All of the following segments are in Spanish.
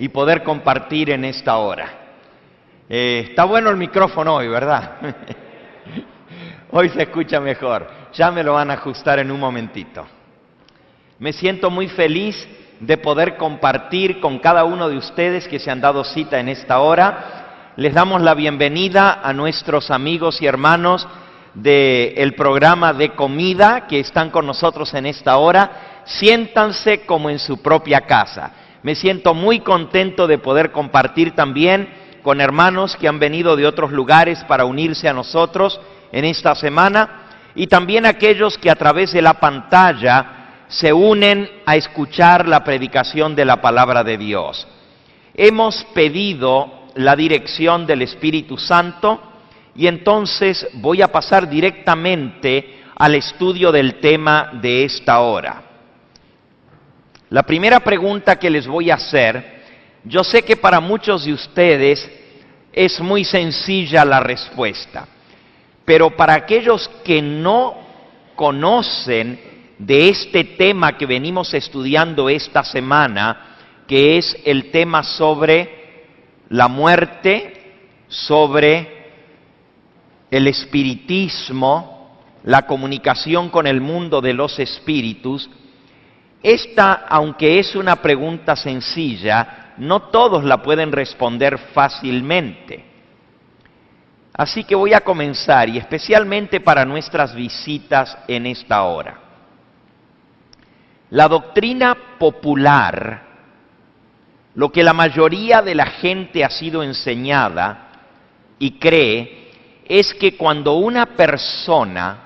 y poder compartir en esta hora. Está bueno el micrófono hoy, ¿verdad? Hoy se escucha mejor. Ya me lo van a ajustar en un momentito. Me siento muy feliz de poder compartir con cada uno de ustedes que se han dado cita en esta hora. Les damos la bienvenida a nuestros amigos y hermanos del programa de comida que están con nosotros en esta hora. Siéntanse como en su propia casa. Me siento muy contento de poder compartir también con hermanos que han venido de otros lugares para unirse a nosotros en esta semana, y también aquellos que a través de la pantalla se unen a escuchar la predicación de la palabra de Dios. Hemos pedido la dirección del Espíritu Santo y entonces voy a pasar directamente al estudio del tema de esta hora. La primera pregunta que les voy a hacer, yo sé que para muchos de ustedes es muy sencilla la respuesta, pero para aquellos que no conocen de este tema que venimos estudiando esta semana, que es el tema sobre la muerte, sobre el espiritismo, la comunicación con el mundo de los espíritus. Esta, aunque es una pregunta sencilla, no todos la pueden responder fácilmente. Así que voy a comenzar, y especialmente para nuestras visitas en esta hora. La doctrina popular, lo que la mayoría de la gente ha sido enseñada y cree, es que cuando una persona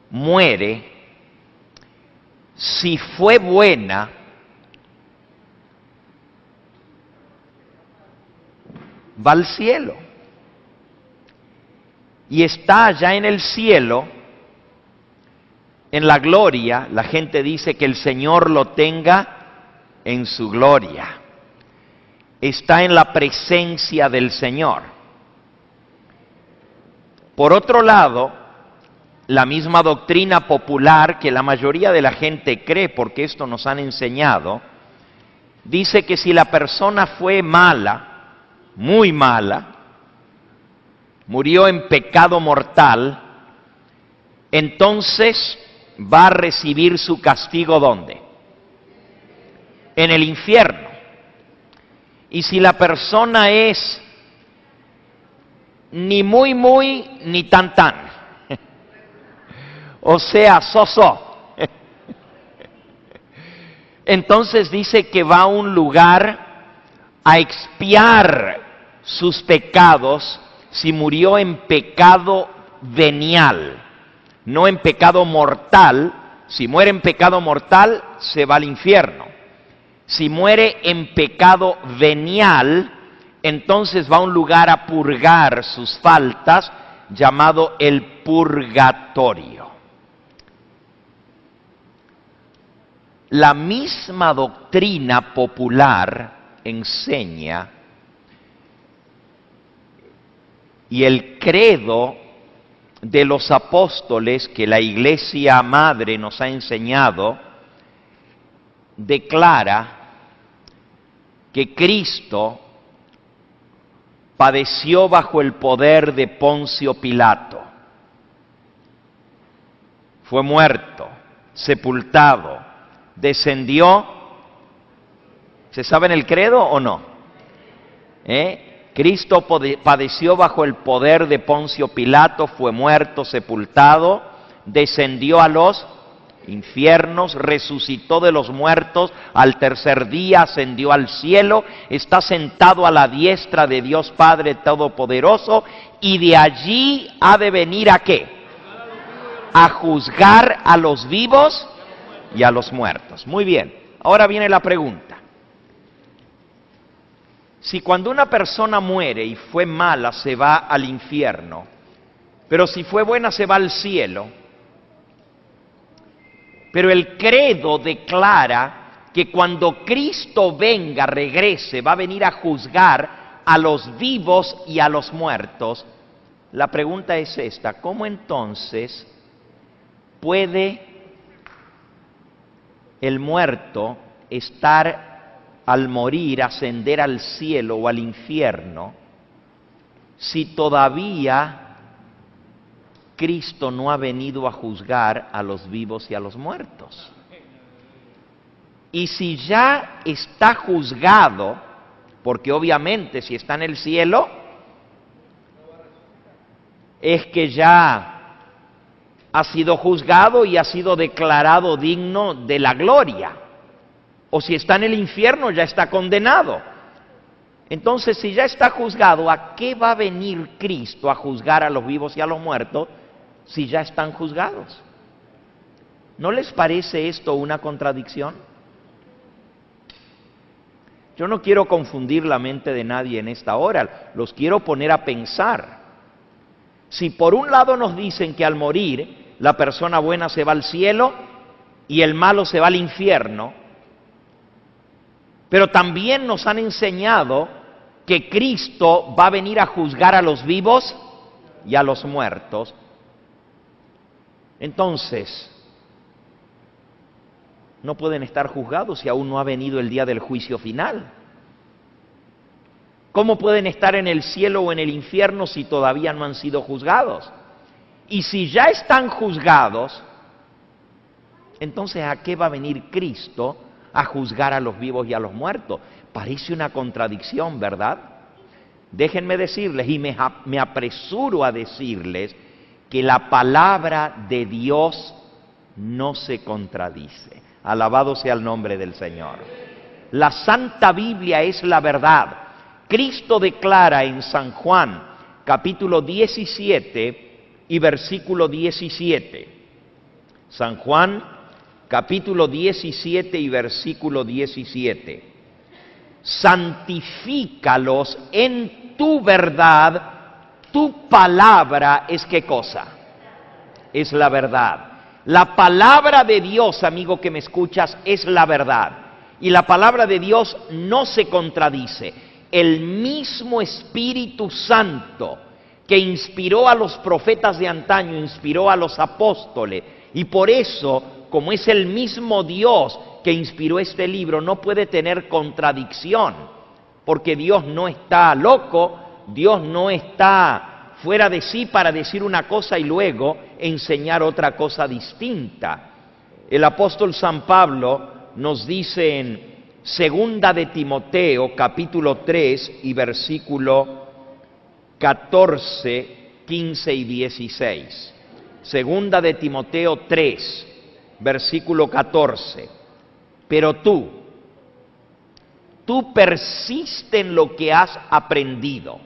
muere, si fue buena, va al cielo. Y está allá en el cielo, en la gloria. La gente dice que el Señor lo tenga en su gloria. Está en la presencia del Señor. Por otro lado, la misma doctrina popular que la mayoría de la gente cree, porque esto nos han enseñado, dice que si la persona fue mala, muy mala, murió en pecado mortal, entonces va a recibir su castigo ¿dónde? En el infierno. Y si la persona es ni muy ni tan, o sea, so, entonces dice que va a un lugar a expiar sus pecados si murió en pecado venial, no en pecado mortal. Si muere en pecado mortal, se va al infierno. Si muere en pecado venial, entonces va a un lugar a purgar sus faltas, llamado el purgatorio. La misma doctrina popular enseña, y el credo de los apóstoles que la Iglesia Madre nos ha enseñado, declara que Cristo padeció bajo el poder de Poncio Pilato, fue muerto, sepultado, descendió. ¿Se sabe en el credo o no? Cristo padeció bajo el poder de Poncio Pilato, fue muerto, sepultado, descendió a los infiernos, resucitó de los muertos, al tercer día ascendió al cielo, está sentado a la diestra de Dios Padre Todopoderoso, y de allí ha de venir ¿a qué? A juzgar a los vivos y a los muertos. Muy bien, ahora viene la pregunta. Si cuando una persona muere y fue mala se va al infierno, pero si fue buena se va al cielo, pero el credo declara que cuando Cristo venga, regrese, va a venir a juzgar a los vivos y a los muertos, la pregunta es esta: ¿cómo entonces puede el muerto estar al morir ascender al cielo o al infierno si todavía Cristo no ha venido a juzgar a los vivos y a los muertos? Y si ya está juzgado, porque obviamente si está en el cielo, es que ya ha sido juzgado y ha sido declarado digno de la gloria. O si está en el infierno, ya está condenado. Entonces, si ya está juzgado, ¿a qué va a venir Cristo a juzgar a los vivos y a los muertos si ya están juzgados? ¿No les parece esto una contradicción? Yo no quiero confundir la mente de nadie en esta hora, los quiero poner a pensar. Si por un lado nos dicen que al morir la persona buena se va al cielo y el malo se va al infierno, pero también nos han enseñado que Cristo va a venir a juzgar a los vivos y a los muertos. Entonces, no pueden estar juzgados si aún no ha venido el día del juicio final. ¿Cómo pueden estar en el cielo o en el infierno si todavía no han sido juzgados? Y si ya están juzgados, entonces ¿a qué va a venir Cristo a juzgar a los vivos y a los muertos? Parece una contradicción, ¿verdad? Déjenme decirles, y me apresuro a decirles, que la palabra de Dios no se contradice. Alabado sea el nombre del Señor. La Santa Biblia es la verdad. Cristo declara en San Juan, capítulo 17 y versículo 17. San Juan, capítulo 17 y versículo 17. Santifícalos en tu verdad, tu palabra es ¿qué cosa? Es la verdad. La palabra de Dios, amigo que me escuchas, es la verdad. Y la palabra de Dios no se contradice. El mismo Espíritu Santo que inspiró a los profetas de antaño, inspiró a los apóstoles. Y por eso, como es el mismo Dios que inspiró este libro, no puede tener contradicción. Porque Dios no está loco, Dios no está fuera de sí para decir una cosa y luego enseñar otra cosa distinta. El apóstol San Pablo nos dice en Segunda de Timoteo, capítulo 3 y versículo 14, 15 y 16. Segunda de Timoteo 3, versículo 14. Pero tú persiste en lo que has aprendido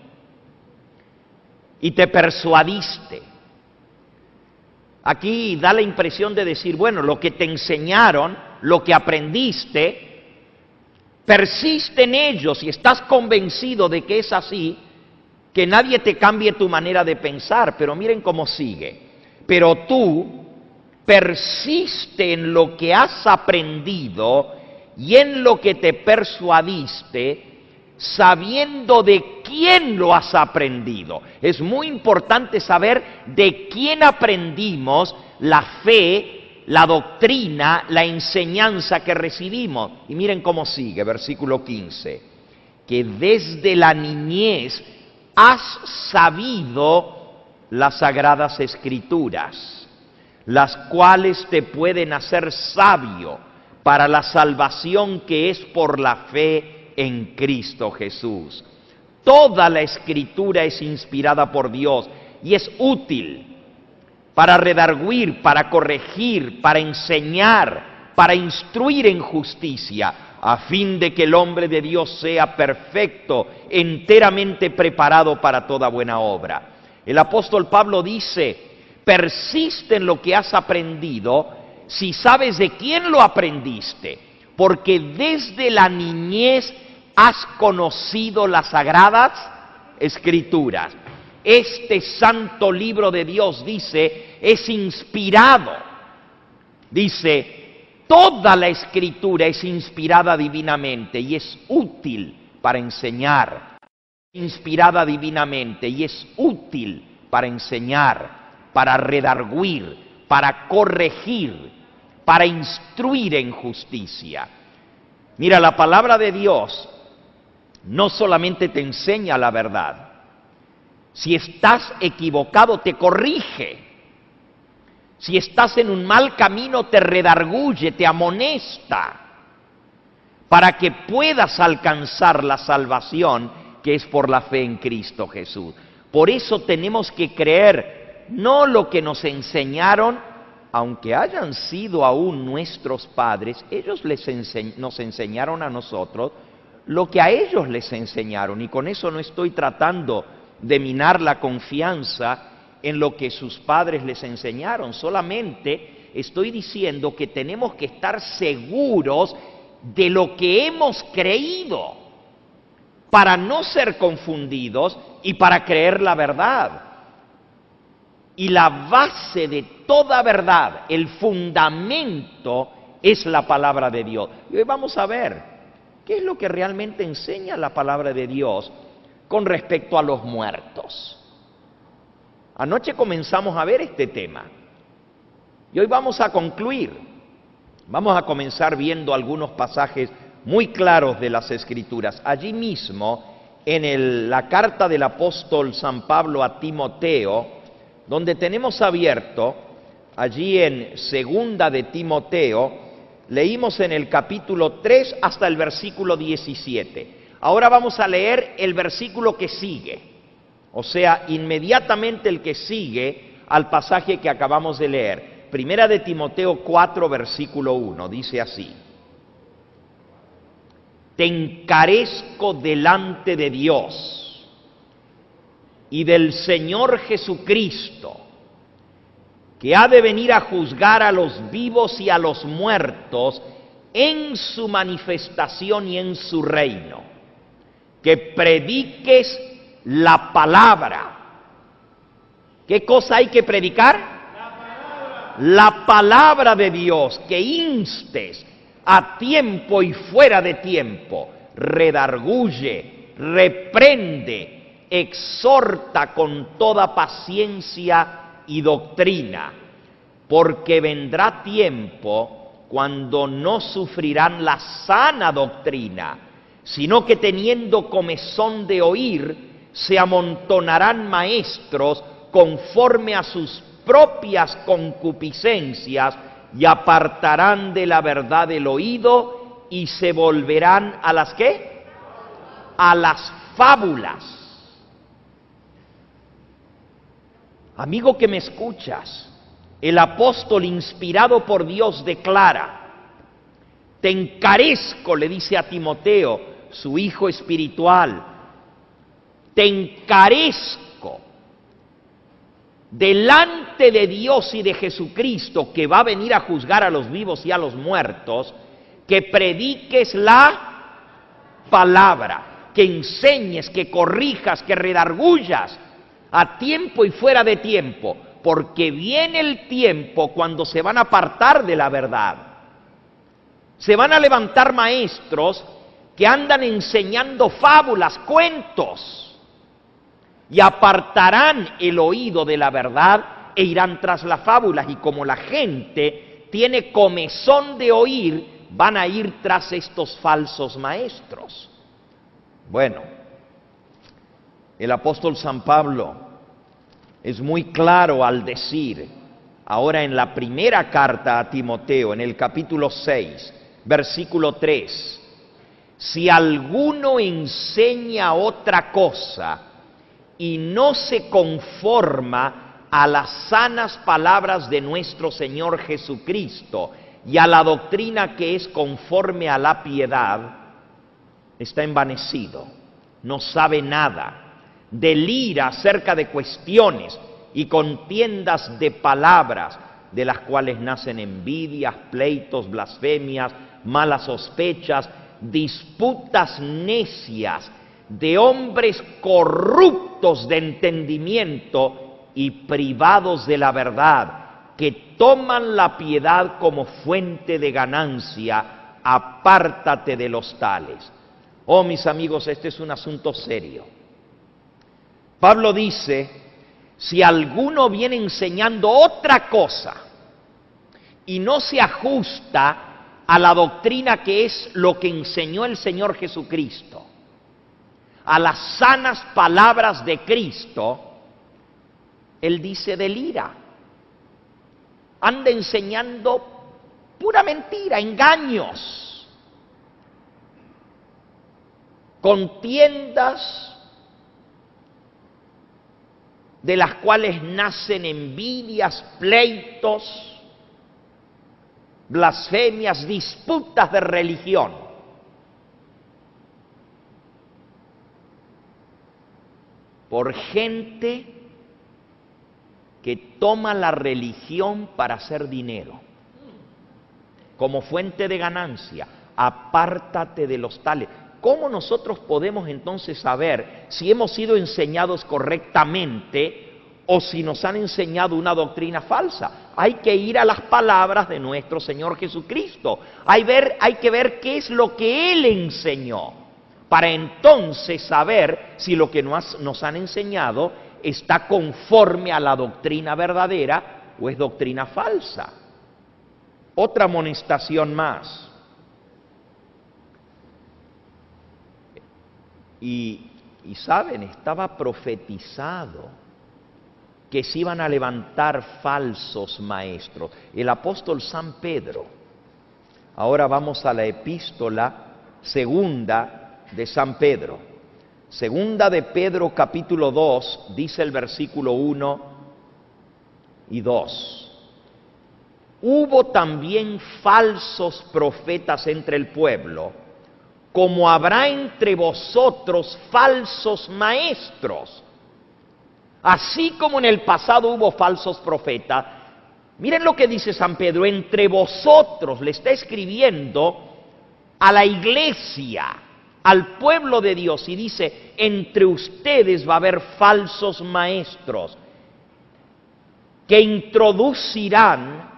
y te persuadiste. Aquí da la impresión de decir, bueno, lo que te enseñaron, lo que aprendiste, persiste en ello. Si estás convencido de que es así, que nadie te cambie tu manera de pensar. Pero miren cómo sigue. Pero tú persiste en lo que has aprendido y en lo que te persuadiste, sabiendo de quién lo has aprendido. Es muy importante saber de quién aprendimos la fe, la doctrina, la enseñanza que recibimos. Y miren cómo sigue, versículo 15. Que desde la niñez has sabido las sagradas escrituras, las cuales te pueden hacer sabio para la salvación que es por la fe en Cristo Jesús. Toda la Escritura es inspirada por Dios y es útil para redarguir, para corregir, para enseñar, para instruir en justicia, a fin de que el hombre de Dios sea perfecto, enteramente preparado para toda buena obra. El apóstol Pablo dice, persiste en lo que has aprendido, si sabes de quién lo aprendiste, porque desde la niñez has conocido las sagradas escrituras. Este santo libro de Dios, dice, es inspirado. Dice, toda la escritura es inspirada divinamente y es útil para enseñar. Inspirada divinamente y es útil para enseñar, para redarguir, para corregir, para instruir en justicia. Mira, la palabra de Dios no solamente te enseña la verdad. Si estás equivocado, te corrige. Si estás en un mal camino, te redarguye, te amonesta, para que puedas alcanzar la salvación que es por la fe en Cristo Jesús. Por eso tenemos que creer no lo que nos enseñaron, aunque hayan sido aún nuestros padres, ellos nos enseñaron a nosotros lo que a ellos les enseñaron, y con eso no estoy tratando de minar la confianza en lo que sus padres les enseñaron, solamente estoy diciendo que tenemos que estar seguros de lo que hemos creído para no ser confundidos y para creer la verdad. Y la base de toda verdad, el fundamento, es la palabra de Dios. Y hoy vamos a ver qué es lo que realmente enseña la palabra de Dios con respecto a los muertos. Anoche comenzamos a ver este tema y hoy vamos a concluir. Vamos a comenzar viendo algunos pasajes muy claros de las Escrituras. Allí mismo, en la carta del apóstol San Pablo a Timoteo, donde tenemos abierto, allí en segunda de Timoteo, leímos en el capítulo 3 hasta el versículo 17. Ahora vamos a leer el versículo que sigue, o sea, inmediatamente el que sigue al pasaje que acabamos de leer. Primera de Timoteo 4, versículo 1, dice así: Te encarezco delante de Dios y del Señor Jesucristo, que ha de venir a juzgar a los vivos y a los muertos en su manifestación y en su reino, que prediques la palabra. ¿Qué cosa hay que predicar? La palabra de Dios, que instes a tiempo y fuera de tiempo, redarguye, reprende, exhorta con toda paciencia y doctrina, porque vendrá tiempo cuando no sufrirán la sana doctrina, sino que teniendo comezón de oír, se amontonarán maestros conforme a sus propias concupiscencias y apartarán de la verdad el oído y se volverán a las ¿qué? A las fábulas. Amigo que me escuchas, el apóstol inspirado por Dios declara: te encarezco, le dice a Timoteo, su hijo espiritual, te encarezco delante de Dios y de Jesucristo, que va a venir a juzgar a los vivos y a los muertos, que prediques la palabra, que enseñes, que corrijas, que redargullas a tiempo y fuera de tiempo, porque viene el tiempo cuando se van a apartar de la verdad. Se van a levantar maestros que andan enseñando fábulas, cuentos, y apartarán el oído de la verdad e irán tras las fábulas. Y como la gente tiene comezón de oír, van a ir tras estos falsos maestros. Bueno, el apóstol San Pablo es muy claro al decir, ahora en la primera carta a Timoteo, en el capítulo 6, versículo 3, si alguno enseña otra cosa y no se conforma a las sanas palabras de nuestro Señor Jesucristo y a la doctrina que es conforme a la piedad, está envanecido, no sabe nada, delira acerca de cuestiones y contiendas de palabras, de las cuales nacen envidias, pleitos, blasfemias, malas sospechas, disputas necias, de hombres corruptos de entendimiento y privados de la verdad, que toman la piedad como fuente de ganancia. Apártate de los tales. Oh, mis amigos, este es un asunto serio. Pablo dice, si alguno viene enseñando otra cosa y no se ajusta a la doctrina que es lo que enseñó el Señor Jesucristo, a las sanas palabras de Cristo, Él dice delira. Anda enseñando pura mentira, engaños, contiendas de las cuales nacen envidias, pleitos, blasfemias, disputas de religión. Por gente que toma la religión para hacer dinero, como fuente de ganancia. Apártate de los tales. ¿Cómo nosotros podemos entonces saber si hemos sido enseñados correctamente o si nos han enseñado una doctrina falsa? Hay que ir a las palabras de nuestro Señor Jesucristo. Hay que ver qué es lo que Él enseñó, para entonces saber si lo que nos han enseñado está conforme a la doctrina verdadera o es doctrina falsa. Otra amonestación más. Y saben, estaba profetizado que se iban a levantar falsos maestros. El apóstol San Pedro. Ahora vamos a la epístola segunda de San Pedro. Segunda de Pedro capítulo 2, dice el versículo 1 y 2. Hubo también falsos profetas entre el pueblo, como habrá entre vosotros falsos maestros. Así como en el pasado hubo falsos profetas, miren lo que dice San Pedro, entre vosotros, le está escribiendo a la iglesia, al pueblo de Dios, y dice, entre ustedes va a haber falsos maestros que introducirán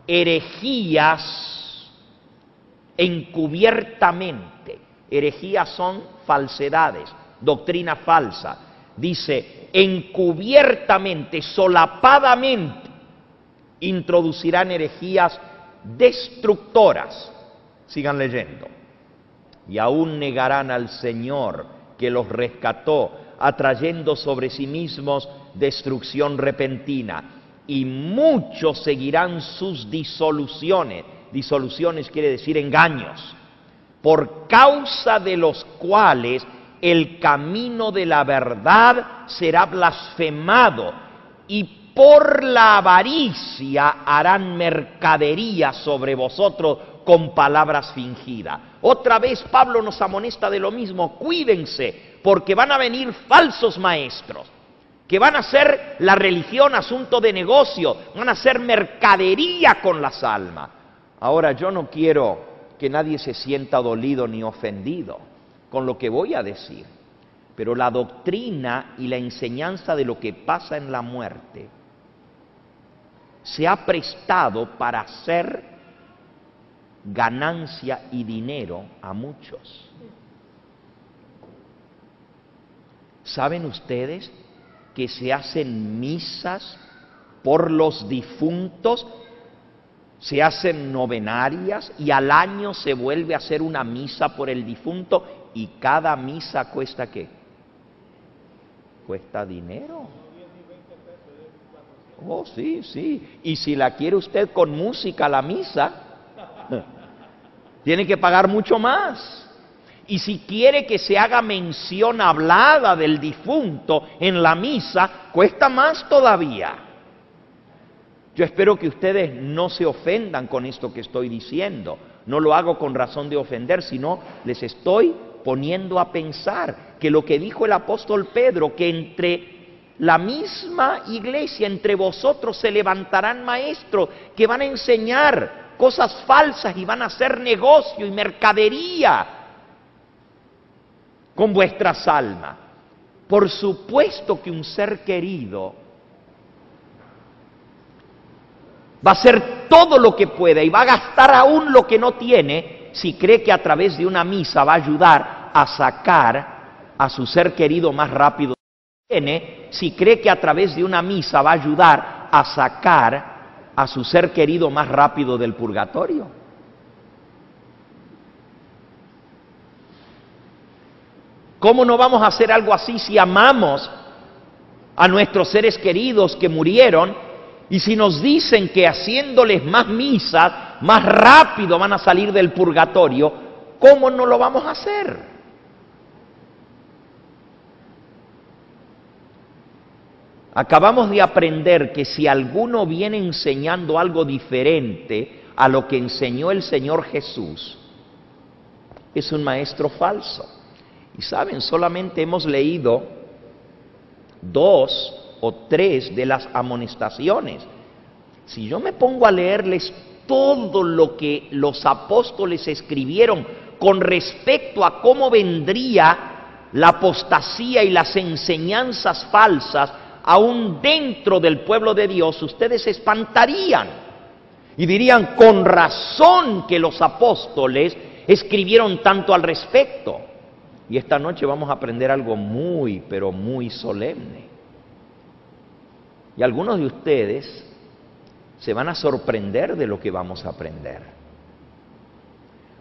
herejías encubiertamente. Herejías son falsedades, doctrina falsa. Dice, encubiertamente, solapadamente, introducirán herejías destructoras. Sigan leyendo. Y aún negarán al Señor que los rescató, atrayendo sobre sí mismos destrucción repentina. Y muchos seguirán sus disoluciones. Disoluciones quiere decir engaños, por causa de los cuales el camino de la verdad será blasfemado, y por la avaricia harán mercadería sobre vosotros con palabras fingidas. Otra vez Pablo nos amonesta de lo mismo, cuídense, porque van a venir falsos maestros, que van a hacer la religión asunto de negocio, van a hacer mercadería con las almas. Ahora, yo no quiero que nadie se sienta dolido ni ofendido con lo que voy a decir, pero la doctrina y la enseñanza de lo que pasa en la muerte se ha prestado para hacer ganancia y dinero a muchos. ¿Saben ustedes que se hacen misas por los difuntos? Se hacen novenarias y al año se vuelve a hacer una misa por el difunto, y cada misa cuesta ¿qué? Cuesta dinero. Oh, sí, sí. Y si la quiere usted con música la misa, tiene que pagar mucho más. Y si quiere que se haga mención hablada del difunto en la misa, cuesta más todavía. Yo espero que ustedes no se ofendan con esto que estoy diciendo. No lo hago con razón de ofender, sino les estoy poniendo a pensar que lo que dijo el apóstol Pedro, que entre la misma iglesia, entre vosotros se levantarán maestros que van a enseñar cosas falsas y van a hacer negocio y mercadería con vuestras almas. Por supuesto que un ser querido va a hacer todo lo que pueda y va a gastar aún lo que no tiene si cree que a través de una misa va a ayudar a sacar a su ser querido más rápido. Si cree que a través de una misa va a ayudar a sacar a su ser querido más rápido del purgatorio. ¿Cómo no vamos a hacer algo así si amamos a nuestros seres queridos que murieron? Y si nos dicen que haciéndoles más misas, más rápido van a salir del purgatorio, ¿cómo no lo vamos a hacer? Acabamos de aprender que si alguno viene enseñando algo diferente a lo que enseñó el Señor Jesús, es un maestro falso. Y saben, solamente hemos leído 2 o 3 de las amonestaciones. Si yo me pongo a leerles todo lo que los apóstoles escribieron con respecto a cómo vendría la apostasía y las enseñanzas falsas, aún dentro del pueblo de Dios, ustedes se espantarían y dirían, con razón que los apóstoles escribieron tanto al respecto. Y esta noche vamos a aprender algo muy, pero muy solemne. Y algunos de ustedes se van a sorprender de lo que vamos a aprender.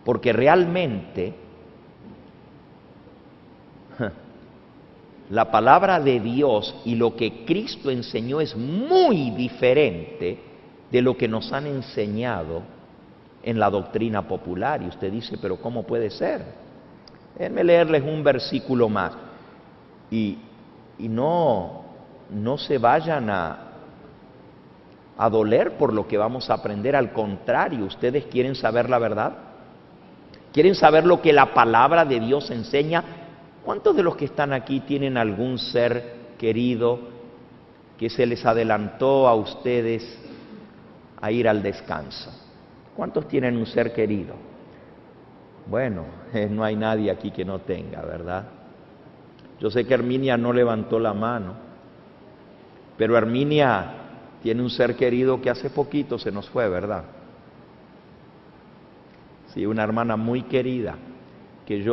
Porque realmente la palabra de Dios y lo que Cristo enseñó es muy diferente de lo que nos han enseñado en la doctrina popular. Y usted dice, pero ¿cómo puede ser? Déjenme leerles un versículo más. Y no se vayan a doler por lo que vamos a aprender. Al contrario, ¿ustedes quieren saber la verdad? ¿Quieren saber lo que la palabra de Dios enseña? ¿Cuántos de los que están aquí tienen algún ser querido que se les adelantó a ustedes a ir al descanso? ¿Cuántos tienen un ser querido? Bueno, no hay nadie aquí que no tenga, ¿verdad? Yo sé que Herminia no levantó la mano, pero Herminia tiene un ser querido que hace poquito se nos fue, ¿verdad? Sí, una hermana muy querida, que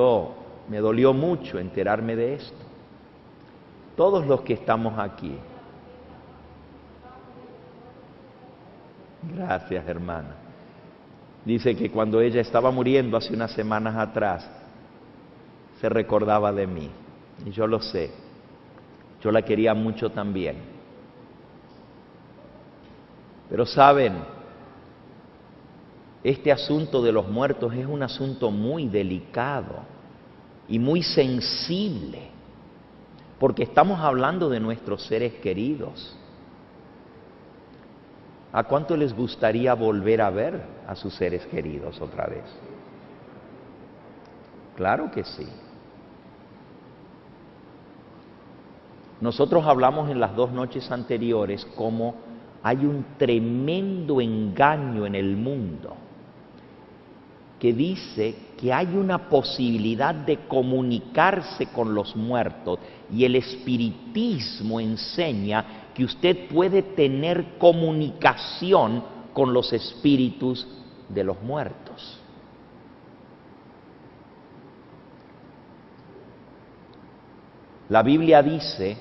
me dolió mucho enterarme de esto. Todos los que estamos aquí. Gracias, hermana. Dice que cuando ella estaba muriendo hace unas semanas atrás, se recordaba de mí. Y yo lo sé. Yo la quería mucho también. Pero saben, este asunto de los muertos es un asunto muy delicado y muy sensible, porque estamos hablando de nuestros seres queridos. ¿A cuánto les gustaría volver a ver a sus seres queridos otra vez? Claro que sí. Nosotros hablamos en las 2 noches anteriores cómo hay un tremendo engaño en el mundo que dice que hay una posibilidad de comunicarse con los muertos, y el espiritismo enseña que usted puede tener comunicación con los espíritus de los muertos. La Biblia dice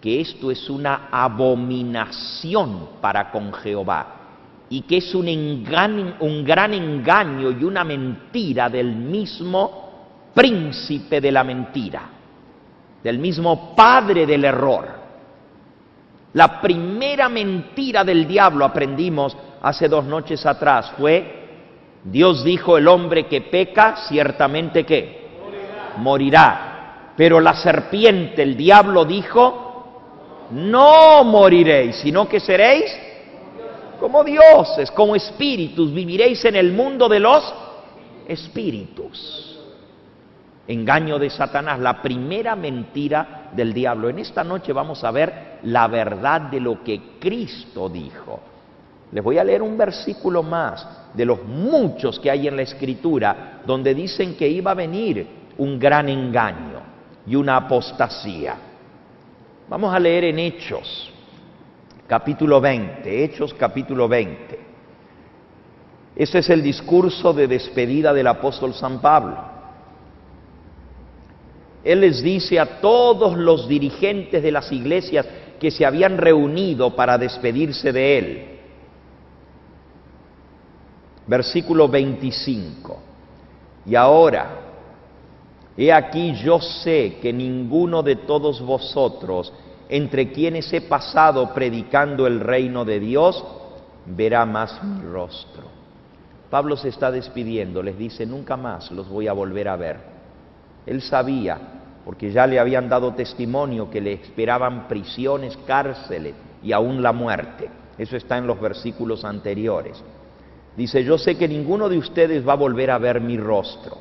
que esto es una abominación para con Jehová, y que es un gran engaño y una mentira del mismo príncipe de la mentira, del mismo padre del error. La primera mentira del diablo, aprendimos hace 2 noches atrás, fue: Dios dijo, el hombre que peca, ciertamente ¿qué? Morirá. Pero la serpiente, el diablo, dijo: no moriréis, sino que seréis como dioses, como espíritus, viviréis en el mundo de los espíritus. Engaño de Satanás, la primera mentira del diablo. En esta noche vamos a ver la verdad de lo que Cristo dijo. Les voy a leer un versículo más de los muchos que hay en la Escritura, donde dicen que iba a venir un gran engaño y una apostasía. Vamos a leer en Hechos, capítulo 20, Hechos capítulo 20. Ese es el discurso de despedida del apóstol San Pablo. Él les dice a todos los dirigentes de las iglesias que se habían reunido para despedirse de él. Versículo 25. Y ahora, He aquí yo sé que ninguno de todos vosotros, entre quienes he pasado predicando el reino de Dios, verá más mi rostro. Pablo se está despidiendo, les dice, nunca más los voy a volver a ver. Él sabía, porque ya le habían dado testimonio, que le esperaban prisiones, cárceles y aún la muerte. Eso está en los versículos anteriores. Dice, yo sé que ninguno de ustedes va a volver a ver mi rostro.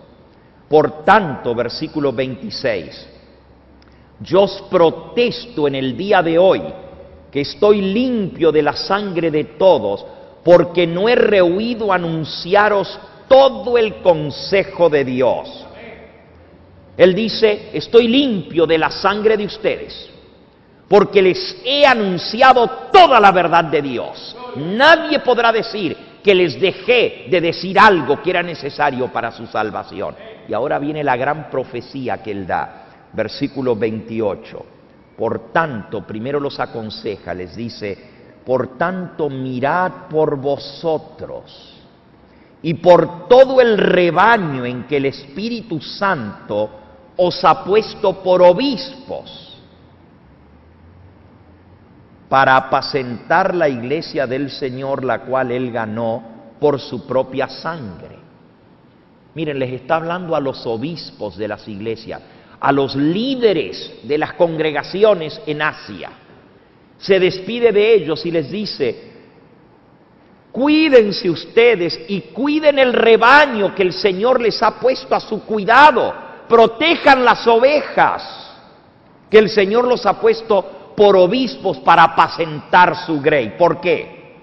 Por tanto, versículo 26, yo os protesto en el día de hoy que estoy limpio de la sangre de todos, porque no he rehuido anunciaros todo el consejo de Dios. Él dice, estoy limpio de la sangre de ustedes, porque les he anunciado toda la verdad de Dios. Nadie podrá decir que les dejé de decir algo que era necesario para su salvación. Y ahora viene la gran profecía que él da, versículo 28. Por tanto, primero los aconseja, les dice, por tanto mirad por vosotros y por todo el rebaño en que el Espíritu Santo os ha puesto por obispos, para apacentar la iglesia del Señor, la cual Él ganó por su propia sangre. Miren, les está hablando a los obispos de las iglesias, a los líderes de las congregaciones en Asia. Se despide de ellos y les dice, cuídense ustedes y cuiden el rebaño que el Señor les ha puesto a su cuidado. Protejan las ovejas que el Señor los ha puesto por obispos para apacentar su grey. ¿Por qué?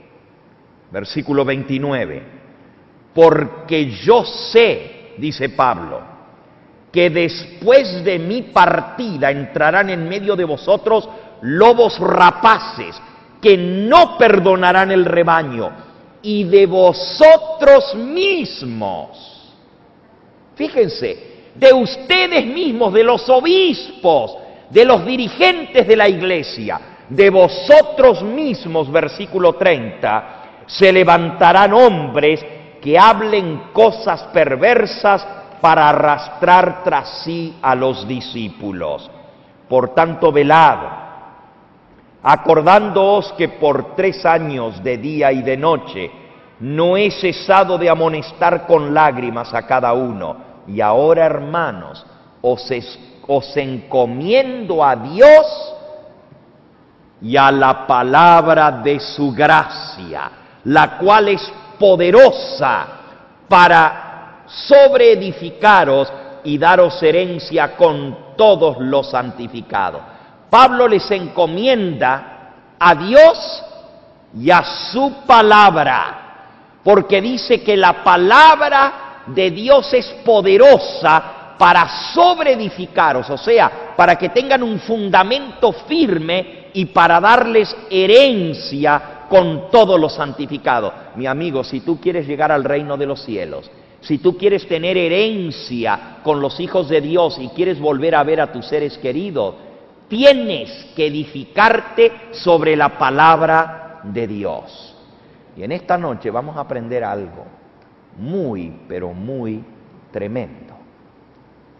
Versículo 29. Porque yo sé, dice Pablo, que después de mi partida entrarán en medio de vosotros lobos rapaces que no perdonarán el rebaño, y de vosotros mismos. Fíjense, de ustedes mismos, de los obispos, de los dirigentes de la iglesia, de vosotros mismos, versículo 30, se levantarán hombres que hablen cosas perversas para arrastrar tras sí a los discípulos. Por tanto, velad, acordándoos que por 3 años de día y de noche no he cesado de amonestar con lágrimas a cada uno. Y ahora, hermanos, os encomiendo a Dios y a la palabra de su gracia, la cual es poderosa para sobreedificaros y daros herencia con todos los santificados. Pablo les encomienda a Dios y a su palabra, porque dice que la palabra de Dios es poderosa para sobreedificaros, o sea, para que tengan un fundamento firme y para darles herencia con todos los santificados. Mi amigo, si tú quieres llegar al reino de los cielos, si tú quieres tener herencia con los hijos de Dios y quieres volver a ver a tus seres queridos, tienes que edificarte sobre la palabra de Dios. Y en esta noche vamos a aprender algo muy, pero muy tremendo.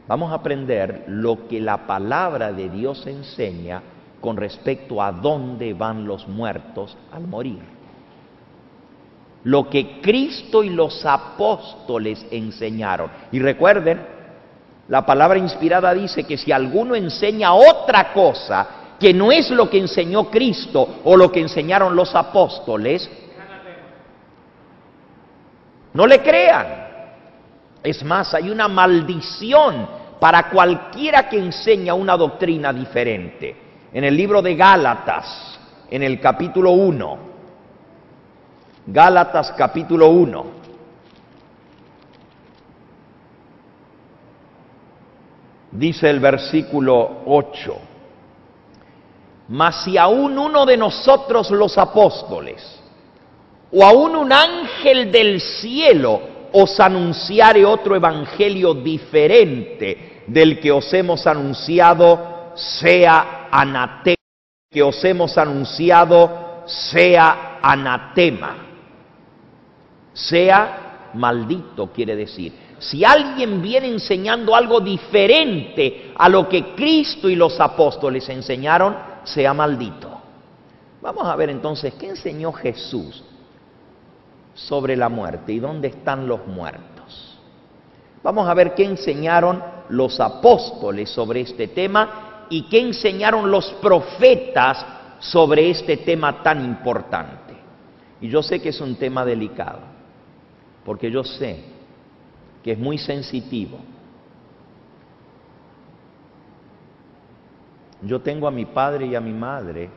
Vamos a aprender lo que la palabra de Dios enseña con respecto a dónde van los muertos al morir. Lo que Cristo y los apóstoles enseñaron. Y recuerden, la palabra inspirada dice que si alguno enseña otra cosa que no es lo que enseñó Cristo o lo que enseñaron los apóstoles, no le crean. Es más, hay una maldición para cualquiera que enseña una doctrina diferente. En el libro de Gálatas, en el capítulo 1, Gálatas capítulo 1, dice el versículo 8, mas si aún uno de nosotros los apóstoles, o aún un ángel del cielo os anunciare otro evangelio diferente del que os hemos anunciado, sea anatema. Que os hemos anunciado, sea maldito, quiere decir. si alguien viene enseñando algo diferente a lo que Cristo y los apóstoles enseñaron, sea maldito. Vamos a ver entonces, ¿qué enseñó Jesús sobre la muerte y dónde están los muertos? Vamos a ver qué enseñaron los apóstoles sobre este tema y qué enseñaron los profetas sobre este tema tan importante. Y yo sé que es un tema delicado, porque yo sé que es muy sensitivo. Yo tengo a mi padre y a mi madre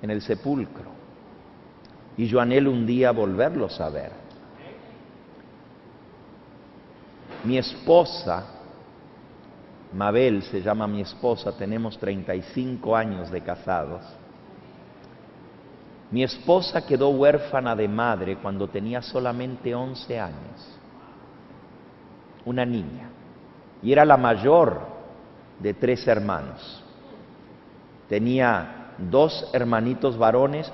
en el sepulcro y yo anhelo un día volverlos a ver. Mi esposa, Mabel se llama mi esposa, tenemos 35 años de casados. Mi esposa quedó huérfana de madre cuando tenía solamente 11 años, una niña, y era la mayor de 3 hermanos. Tenía 2 hermanitos varones,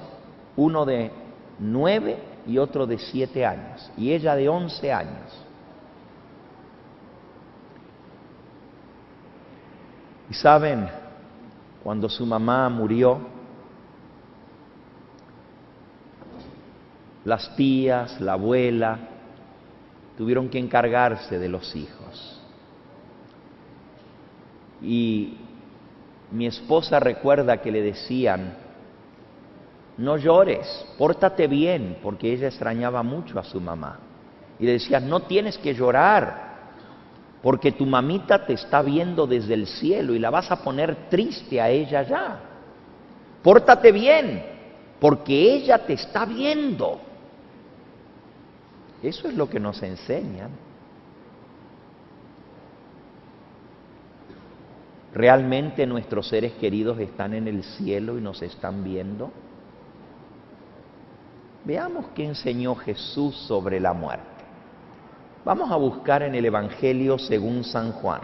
uno de 9 y otro de 7 años, y ella de 11 años. Y saben, cuando su mamá murió, las tías, la abuela, tuvieron que encargarse de los hijos. Y mi esposa recuerda que le decían, no llores, pórtate bien, porque ella extrañaba mucho a su mamá. Y le decían, no tienes que llorar, porque tu mamita te está viendo desde el cielo y la vas a poner triste a ella ya. Pórtate bien, porque ella te está viendo. Eso es lo que nos enseñan. ¿Realmente nuestros seres queridos están en el cielo y nos están viendo? Veamos qué enseñó Jesús sobre la muerte. Vamos a buscar en el Evangelio según San Juan,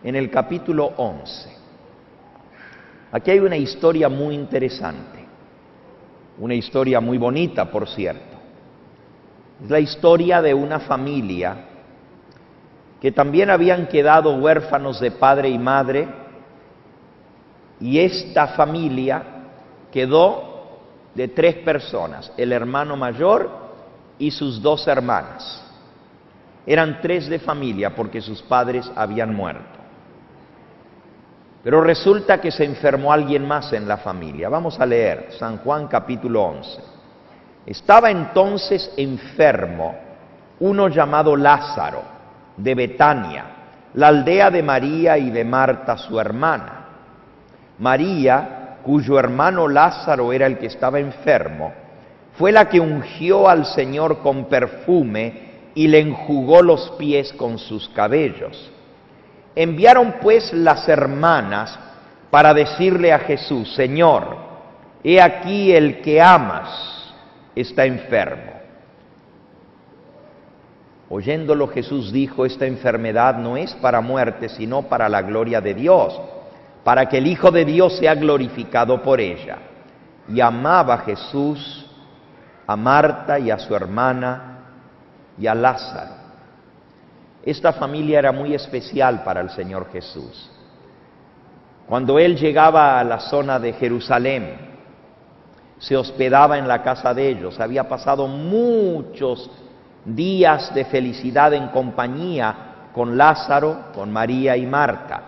en el capítulo 11. Aquí hay una historia muy interesante, una historia muy bonita, por cierto. Es la historia de una familia que también habían quedado huérfanos de padre y madre, y esta familia quedó de 3 personas, el hermano mayor y sus 2 hermanas. Eran 3 de familia porque sus padres habían muerto. Pero resulta que se enfermó alguien más en la familia. Vamos a leer San Juan capítulo 11. Estaba entonces enfermo uno llamado Lázaro, de Betania, la aldea de María y de Marta, su hermana. María, cuyo hermano Lázaro era el que estaba enfermo, fue la que ungió al Señor con perfume y le enjugó los pies con sus cabellos. Enviaron pues las hermanas para decirle a Jesús, Señor, he aquí el que amas está enfermo. Oyéndolo Jesús dijo, esta enfermedad no es para muerte, sino para la gloria de Dios, para que el Hijo de Dios sea glorificado por ella. Y amaba Jesús a Marta y a su hermana y a Lázaro. Esta familia era muy especial para el Señor Jesús. Cuando Él llegaba a la zona de Jerusalén, se hospedaba en la casa de ellos. Había pasado muchos días de felicidad en compañía con Lázaro, con María y Marta.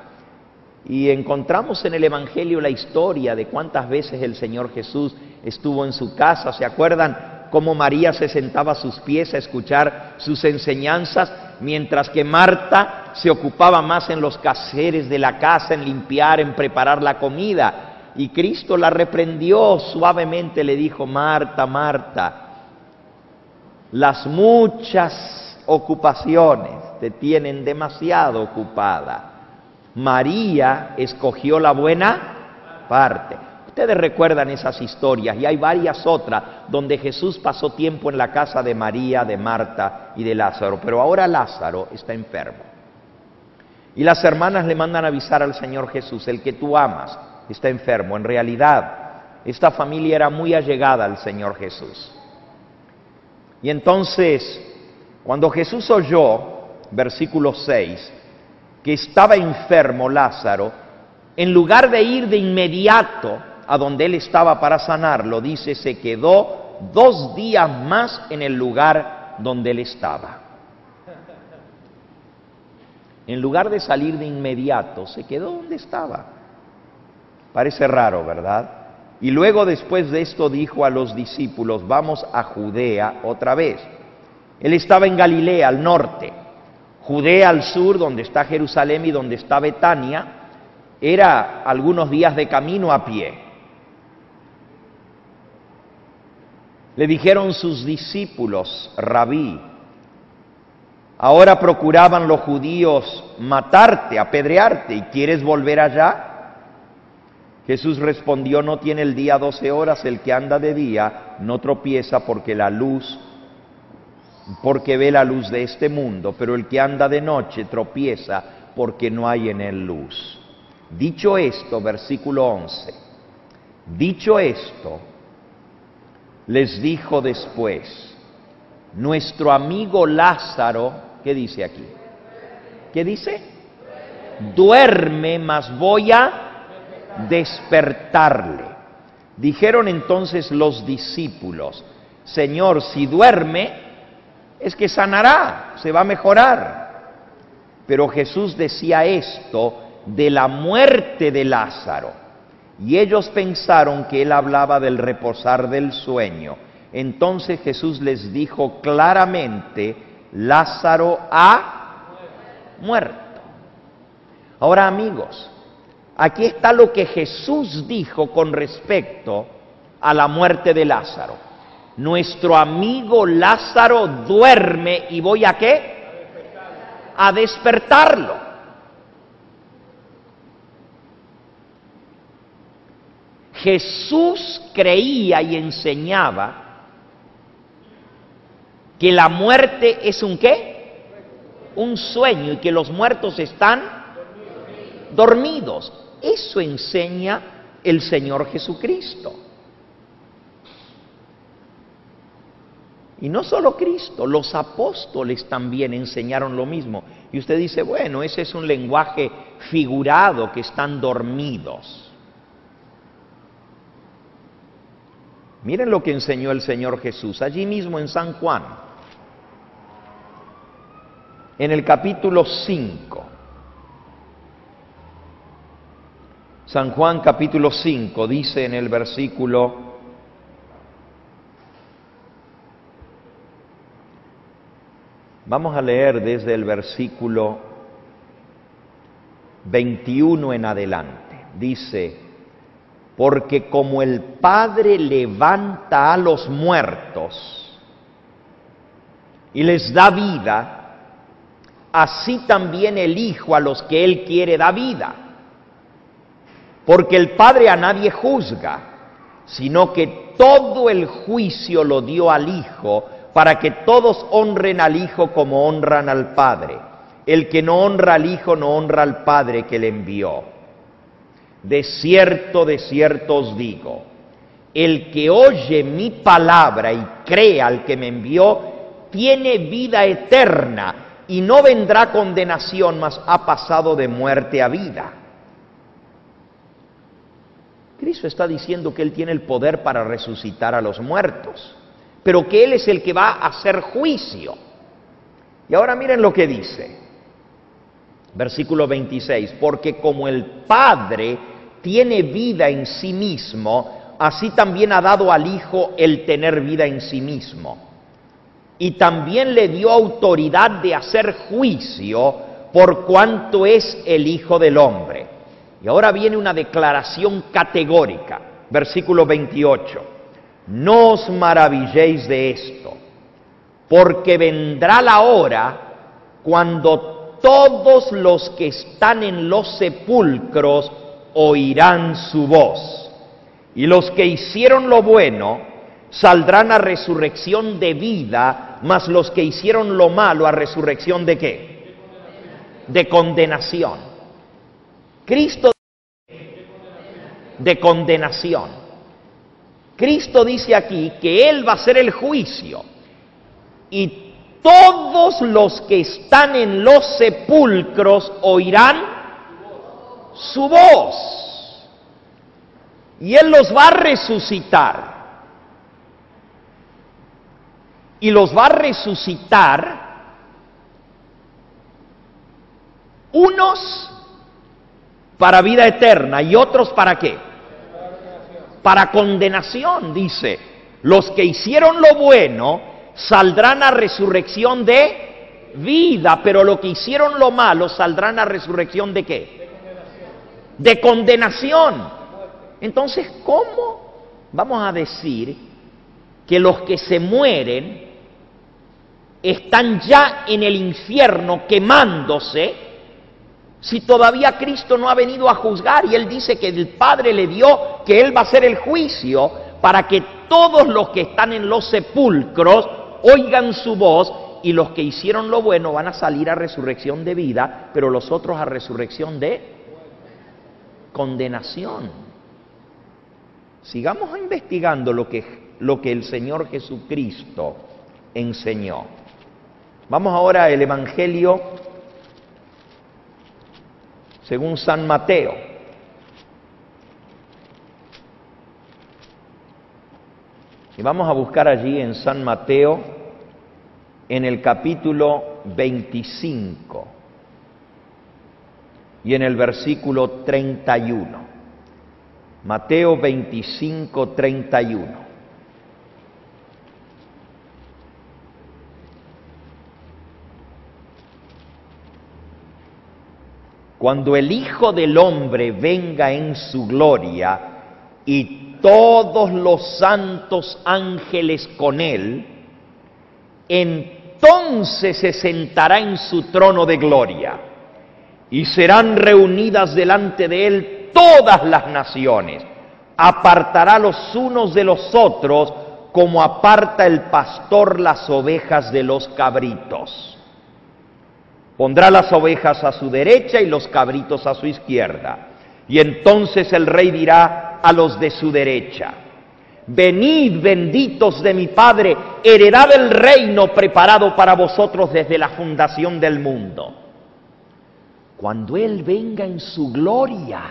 Y encontramos en el Evangelio la historia de cuántas veces el Señor Jesús estuvo en su casa. ¿Se acuerdan cómo María se sentaba a sus pies a escuchar sus enseñanzas, mientras que Marta se ocupaba más en los quehaceres de la casa, en limpiar, en preparar la comida? Y Cristo la reprendió suavemente, le dijo, Marta, Marta, las muchas ocupaciones te tienen demasiado ocupada. María escogió la buena parte. Ustedes recuerdan esas historias y hay varias otras donde Jesús pasó tiempo en la casa de María, de Marta y de Lázaro. Pero ahora Lázaro está enfermo. Y las hermanas le mandan avisar al Señor Jesús, el que tú amas está enfermo. En realidad, esta familia era muy allegada al Señor Jesús. Y entonces, cuando Jesús oyó, versículo 6, que estaba enfermo Lázaro, en lugar de ir de inmediato a donde él estaba para sanarlo, dice, se quedó 2 días más en el lugar donde él estaba. En lugar de salir de inmediato, se quedó donde estaba. Parece raro, ¿verdad? Y luego después de esto dijo a los discípulos, vamos a Judea otra vez. Él estaba en Galilea, al norte. Judea al sur, donde está Jerusalén y donde está Betania, era algunos días de camino a pie. Le dijeron sus discípulos, Rabí, ahora procuraban los judíos matarte, apedrearte, ¿y quieres volver allá? Jesús respondió, no tiene el día 12 horas, el que anda de día no tropieza porque ve la luz de este mundo, pero el que anda de noche tropieza porque no hay en él luz. Dicho esto, versículo 11, dicho esto, les dijo después, nuestro amigo Lázaro, ¿qué dice aquí? ¿Qué dice? Duerme, mas voy a despertarle. Dijeron entonces los discípulos, Señor, si duerme, es que sanará, se va a mejorar. Pero Jesús decía esto de la muerte de Lázaro, y ellos pensaron que él hablaba del reposar del sueño. Entonces Jesús les dijo claramente, Lázaro ha muerto. Ahora, amigos, aquí está lo que Jesús dijo con respecto a la muerte de Lázaro. Nuestro amigo Lázaro duerme y voy a ¿qué? A despertarlo. Jesús creía y enseñaba que la muerte es un ¿qué? Un sueño y que los muertos están dormidos. Eso enseña el Señor Jesucristo. Y no solo Cristo, los apóstoles también enseñaron lo mismo. Y usted dice, bueno, ese es un lenguaje figurado, que están dormidos. Miren lo que enseñó el Señor Jesús, allí mismo en San Juan, en el capítulo 5. San Juan capítulo 5 dice en el versículo 21 en adelante. Dice, porque como el Padre levanta a los muertos y les da vida, así también el Hijo a los que Él quiere da vida. Porque el Padre a nadie juzga, sino que todo el juicio lo dio al Hijo, para que todos honren al Hijo como honran al Padre. El que no honra al Hijo no honra al Padre que le envió. De cierto os digo, el que oye mi palabra y cree al que me envió, tiene vida eterna y no vendrá condenación, mas ha pasado de muerte a vida. Cristo está diciendo que Él tiene el poder para resucitar a los muertos, pero que Él es el que va a hacer juicio. Y ahora miren lo que dice, versículo 26, porque como el Padre tiene vida en sí mismo, así también ha dado al Hijo el tener vida en sí mismo. Y también le dio autoridad de hacer juicio por cuanto es el Hijo del Hombre. Y ahora viene una declaración categórica, versículo 28. No os maravilléis de esto, porque vendrá la hora cuando todos los que están en los sepulcros oirán su voz, y los que hicieron lo bueno saldrán a resurrección de vida, mas los que hicieron lo malo a resurrección ¿de qué? De condenación. Cristo de condenación. Cristo dice aquí que Él va a hacer el juicio, y todos los que están en los sepulcros oirán su voz. Y Él los va a resucitar. Y los va a resucitar unos para vida eterna y otros para qué? Para condenación, dice. Los que hicieron lo bueno saldrán a resurrección de vida, pero los que hicieron lo malo saldrán a resurrección de qué? De condenación. Entonces, ¿cómo vamos a decir que los que se mueren están ya en el infierno quemándose, si todavía Cristo no ha venido a juzgar? Y Él dice que el Padre le dio, que Él va a hacer el juicio para que todos los que están en los sepulcros oigan su voz, y los que hicieron lo bueno van a salir a resurrección de vida, pero los otros a resurrección de condenación. Sigamos investigando lo que el Señor Jesucristo enseñó. Vamos ahora al Evangelio según San Mateo. Y vamos a buscar allí en San Mateo, en el capítulo 25 y en el versículo 31. Mateo 25, 31. Cuando el Hijo del Hombre venga en su gloria y todos los santos ángeles con Él, entonces se sentará en su trono de gloria y serán reunidas delante de Él todas las naciones. Apartará los unos de los otros como aparta el pastor las ovejas de los cabritos. Pondrá las ovejas a su derecha y los cabritos a su izquierda. Y entonces el rey dirá a los de su derecha: venid, benditos de mi Padre, heredad el reino preparado para vosotros desde la fundación del mundo. Cuando Él venga en su gloria,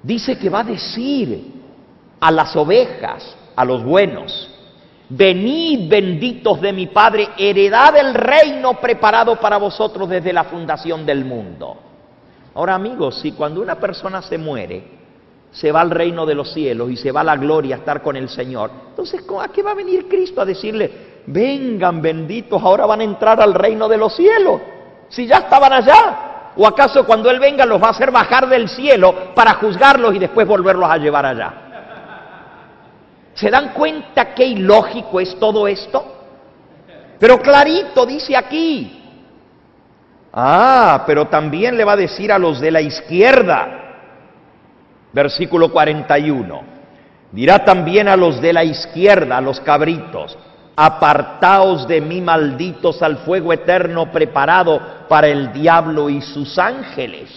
dice que va a decir a las ovejas, a los buenos: venid, benditos de mi Padre, heredad el reino preparado para vosotros desde la fundación del mundo. Ahora, amigos, si cuando una persona se muere, se va al reino de los cielos y se va a la gloria a estar con el Señor, entonces, ¿a qué va a venir Cristo a decirle: vengan, benditos, ahora van a entrar al reino de los cielos, si ya estaban allá? ¿O acaso cuando Él venga los va a hacer bajar del cielo para juzgarlos y después volverlos a llevar allá? ¿Se dan cuenta qué ilógico es todo esto? Pero clarito dice aquí. Pero también le va a decir a los de la izquierda, versículo 41. Dirá también a los de la izquierda, a los cabritos: apartaos de mí, malditos, al fuego eterno preparado para el diablo y sus ángeles.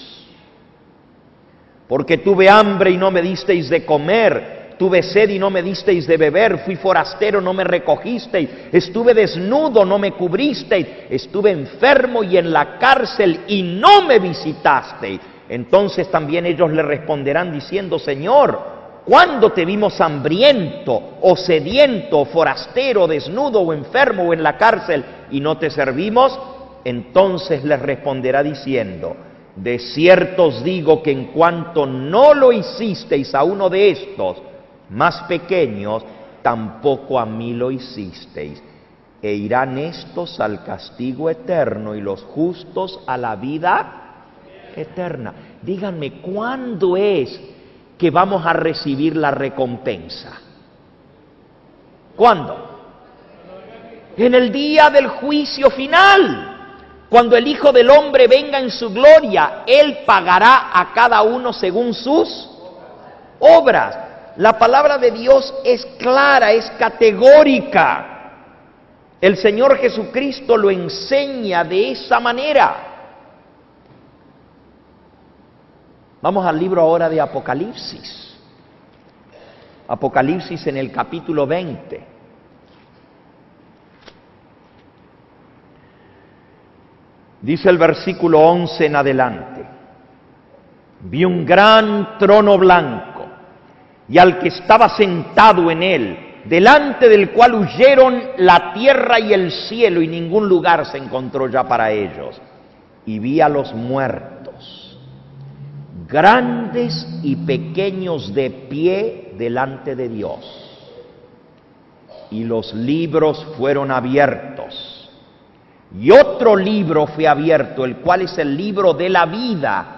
Porque tuve hambre y no me disteis de comer, tuve sed y no me disteis de beber, fui forastero, no me recogisteis, estuve desnudo, no me cubristeis, estuve enfermo y en la cárcel y no me visitasteis. Entonces también ellos le responderán diciendo: Señor, ¿cuándo te vimos hambriento, o sediento, o forastero, desnudo, o enfermo, o en la cárcel, y no te servimos? Entonces les responderá diciendo: de cierto os digo que en cuanto no lo hicisteis a uno de estos más pequeños, tampoco a mí lo hicisteis. E irán estos al castigo eterno y los justos a la vida eterna. Díganme, ¿cuándo es que vamos a recibir la recompensa? ¿Cuándo? En el día del juicio final. Cuando el Hijo del Hombre venga en su gloria, Él pagará a cada uno según sus obras. La palabra de Dios es clara, es categórica. El Señor Jesucristo lo enseña de esa manera. Vamos al libro ahora de Apocalipsis en el capítulo 20. Dice el versículo 11 en adelante: vi un gran trono blanco y al que estaba sentado en él, delante del cual huyeron la tierra y el cielo, y ningún lugar se encontró ya para ellos. Y vi a los muertos, grandes y pequeños, de pie delante de Dios. Y los libros fueron abiertos. Y otro libro fue abierto, el cual es el libro de la vida.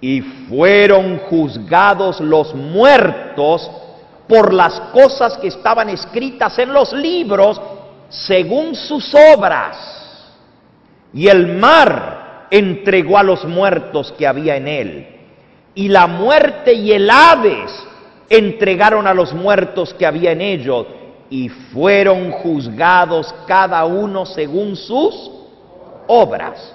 Y fueron juzgados los muertos por las cosas que estaban escritas en los libros, según sus obras. Y el mar entregó a los muertos que había en él. Y la muerte y el Hades entregaron a los muertos que había en ellos. Y fueron juzgados cada uno según sus obras.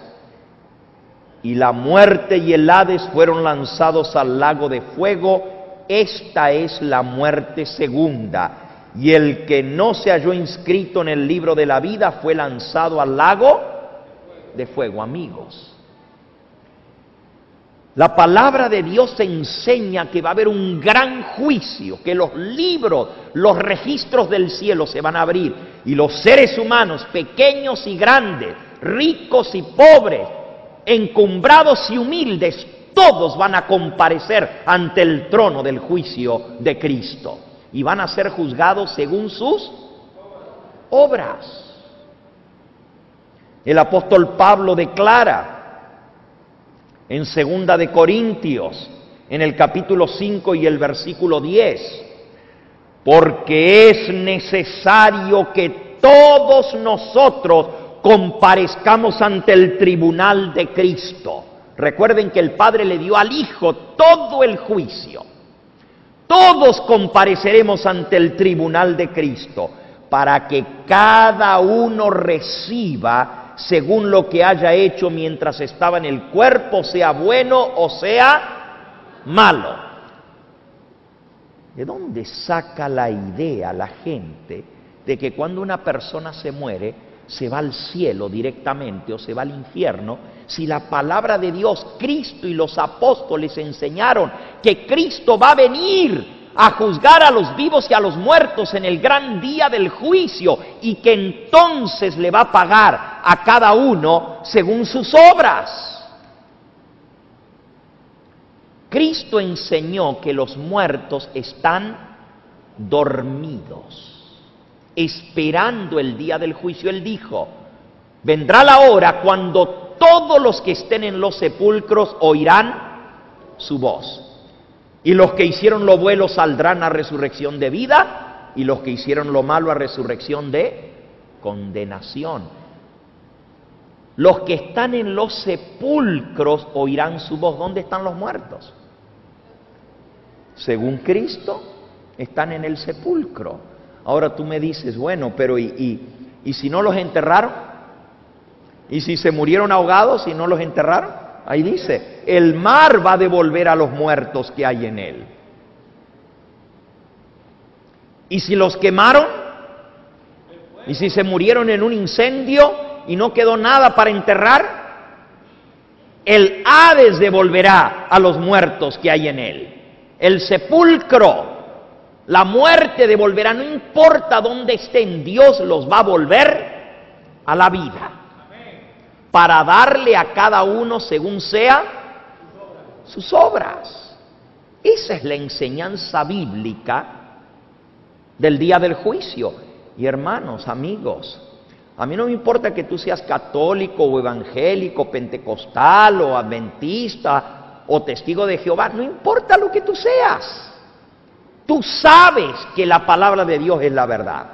Y la muerte y el Hades fueron lanzados al lago de fuego. Esta es la muerte segunda. Y el que no se halló inscrito en el libro de la vida fue lanzado al lago de fuego. Amigos, la palabra de Dios enseña que va a haber un gran juicio, que los libros, los registros del cielo se van a abrir, y los seres humanos, pequeños y grandes, ricos y pobres, encumbrados y humildes, todos van a comparecer ante el trono del juicio de Cristo y van a ser juzgados según sus obras. El apóstol Pablo declara en 2 de Corintios, en el capítulo 5 y el versículo 10, porque es necesario que todos nosotros comparezcamos ante el tribunal de Cristo. Recuerden que el Padre le dio al Hijo todo el juicio. Todos compareceremos ante el tribunal de Cristo para que cada uno reciba según lo que haya hecho mientras estaba en el cuerpo, sea bueno o sea malo. ¿De dónde saca la idea la gente de que cuando una persona se muere se va al cielo directamente o se va al infierno, si la palabra de Dios, Cristo y los apóstoles enseñaron que Cristo va a venir a juzgar a los vivos y a los muertos en el gran día del juicio, y que entonces le va a pagar a cada uno según sus obras? Cristo enseñó que los muertos están dormidos, esperando el día del juicio. Él dijo: vendrá la hora cuando todos los que estén en los sepulcros oirán su voz. Y los que hicieron lo bueno saldrán a resurrección de vida, y los que hicieron lo malo a resurrección de condenación. Los que están en los sepulcros oirán su voz. ¿Dónde están los muertos? Según Cristo, están en el sepulcro. Ahora tú me dices, bueno, pero ¿y si no los enterraron? ¿Y si se murieron ahogados y no los enterraron? Ahí dice, el mar va a devolver a los muertos que hay en él. ¿Y si los quemaron? ¿Y si se murieron en un incendio y no quedó nada para enterrar? El Hades devolverá a los muertos que hay en él. El sepulcro, la muerte devolverá, no importa dónde estén, Dios los va a volver a la vida, para darle a cada uno según sea sus obras. Esa es la enseñanza bíblica del día del juicio. Y hermanos, amigos, a mí no me importa que tú seas católico o evangélico, pentecostal o adventista o testigo de Jehová, no importa lo que tú seas. Tú sabes que la palabra de Dios es la verdad.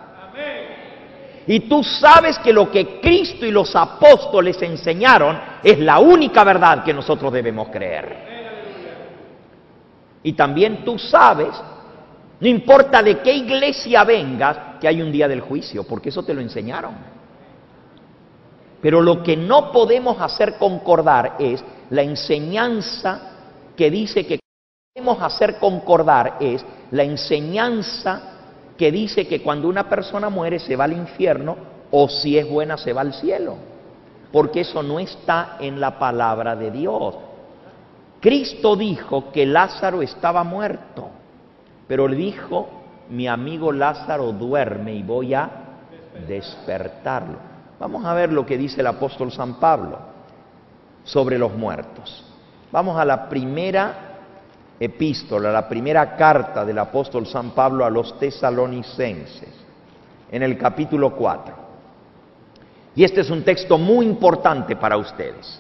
Y tú sabes que lo que Cristo y los apóstoles enseñaron es la única verdad que nosotros debemos creer. Y también tú sabes, no importa de qué iglesia vengas, que hay un día del juicio, porque eso te lo enseñaron. Pero lo que no podemos hacer concordar es la enseñanza que dice que podemos hacer concordar es la enseñanza que dice que cuando una persona muere se va al infierno, o si es buena se va al cielo. porque eso no está en la palabra de Dios. Cristo dijo que Lázaro estaba muerto, pero le dijo, mi amigo Lázaro duerme y voy a despertarlo. Vamos a ver lo que dice el apóstol San Pablo sobre los muertos. Vamos a la primera epístola, la primera carta del apóstol San Pablo a los tesalonicenses, en el capítulo 4. Y este es un texto muy importante para ustedes.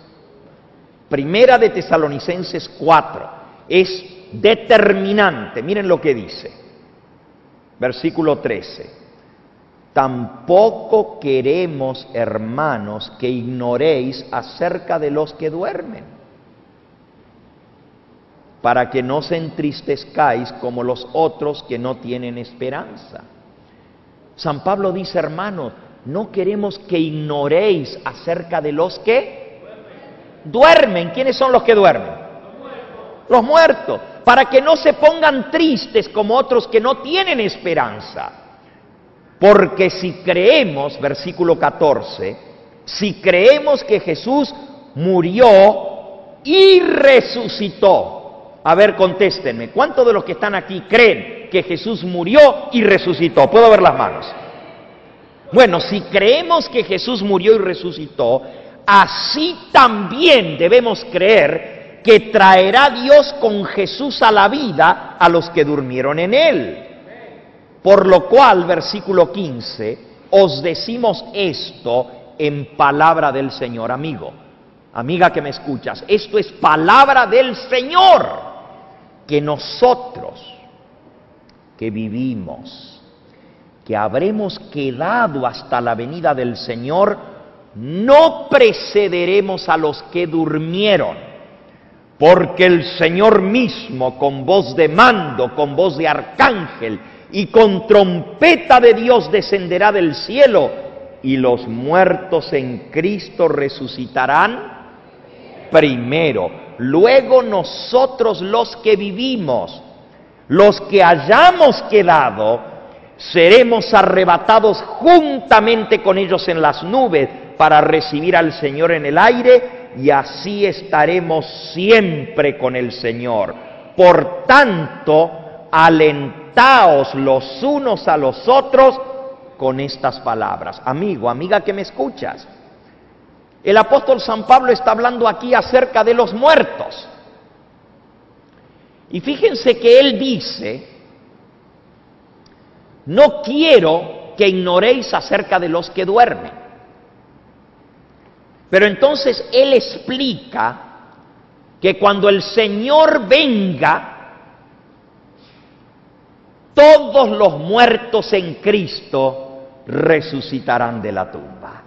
Primera de Tesalonicenses 4, es determinante. Miren lo que dice, versículo 13. Tampoco queremos, hermanos, que ignoréis acerca de los que duermen, para que no se entristezcáis como los otros que no tienen esperanza. San Pablo dice, hermanos, no queremos que ignoréis acerca de los que duermen. ¿Quiénes son los que duermen? Los muertos. Para que no se pongan tristes como otros que no tienen esperanza. Porque si creemos, versículo 14, si creemos que Jesús murió y resucitó. A ver, contéstenme, ¿cuántos de los que están aquí creen que Jesús murió y resucitó? ¿Puedo ver las manos? Bueno, si creemos que Jesús murió y resucitó, así también debemos creer que traerá Dios con Jesús a la vida a los que durmieron en Él. Por lo cual, versículo 15, os decimos esto en palabra del Señor. Amigo, amiga que me escuchas, esto es palabra del Señor, que nosotros que vivimos, que habremos quedado hasta la venida del Señor, no precederemos a los que durmieron, porque el Señor mismo, con voz de mando, con voz de arcángel y con trompeta de Dios, descenderá del cielo, y los muertos en Cristo resucitarán primero. Luego nosotros los que vivimos, los que hayamos quedado, seremos arrebatados juntamente con ellos en las nubes para recibir al Señor en el aire, y así estaremos siempre con el Señor. Por tanto, alentaos los unos a los otros con estas palabras. Amigo, amiga que me escuchas, el apóstol San Pablo está hablando aquí acerca de los muertos. Y fíjense que él dice, no quiero que ignoréis acerca de los que duermen. Pero entonces él explica que cuando el Señor venga, todos los muertos en Cristo resucitarán de la tumba.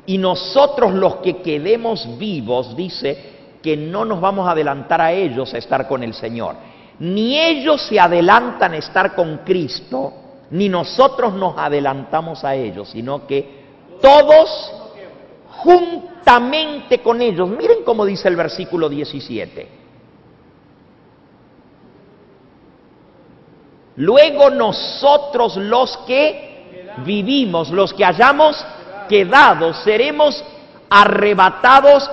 Y nosotros los que quedemos vivos, dice, que no nos vamos a adelantar a ellos a estar con el Señor. Ni ellos se adelantan a estar con Cristo, ni nosotros nos adelantamos a ellos, sino que todos juntamente con ellos. Miren cómo dice el versículo 17. Luego nosotros los que vivimos, los que hayamos quedado, seremos arrebatados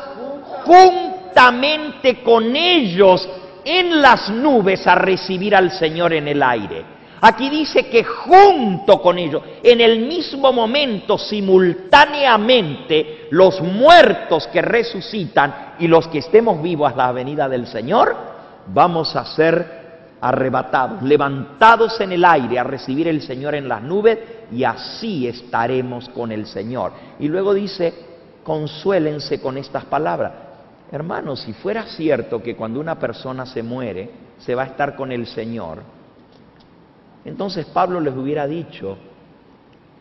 juntamente con ellos en las nubes a recibir al Señor en el aire. Aquí dice que junto con ellos, en el mismo momento, simultáneamente, los muertos que resucitan y los que estemos vivos a la venida del Señor, vamos a ser arrebatados, levantados en el aire a recibir el Señor en las nubes, y así estaremos con el Señor. Y luego dice, consuélense con estas palabras. Hermanos, si fuera cierto que cuando una persona se muere, se va a estar con el Señor, entonces Pablo les hubiera dicho,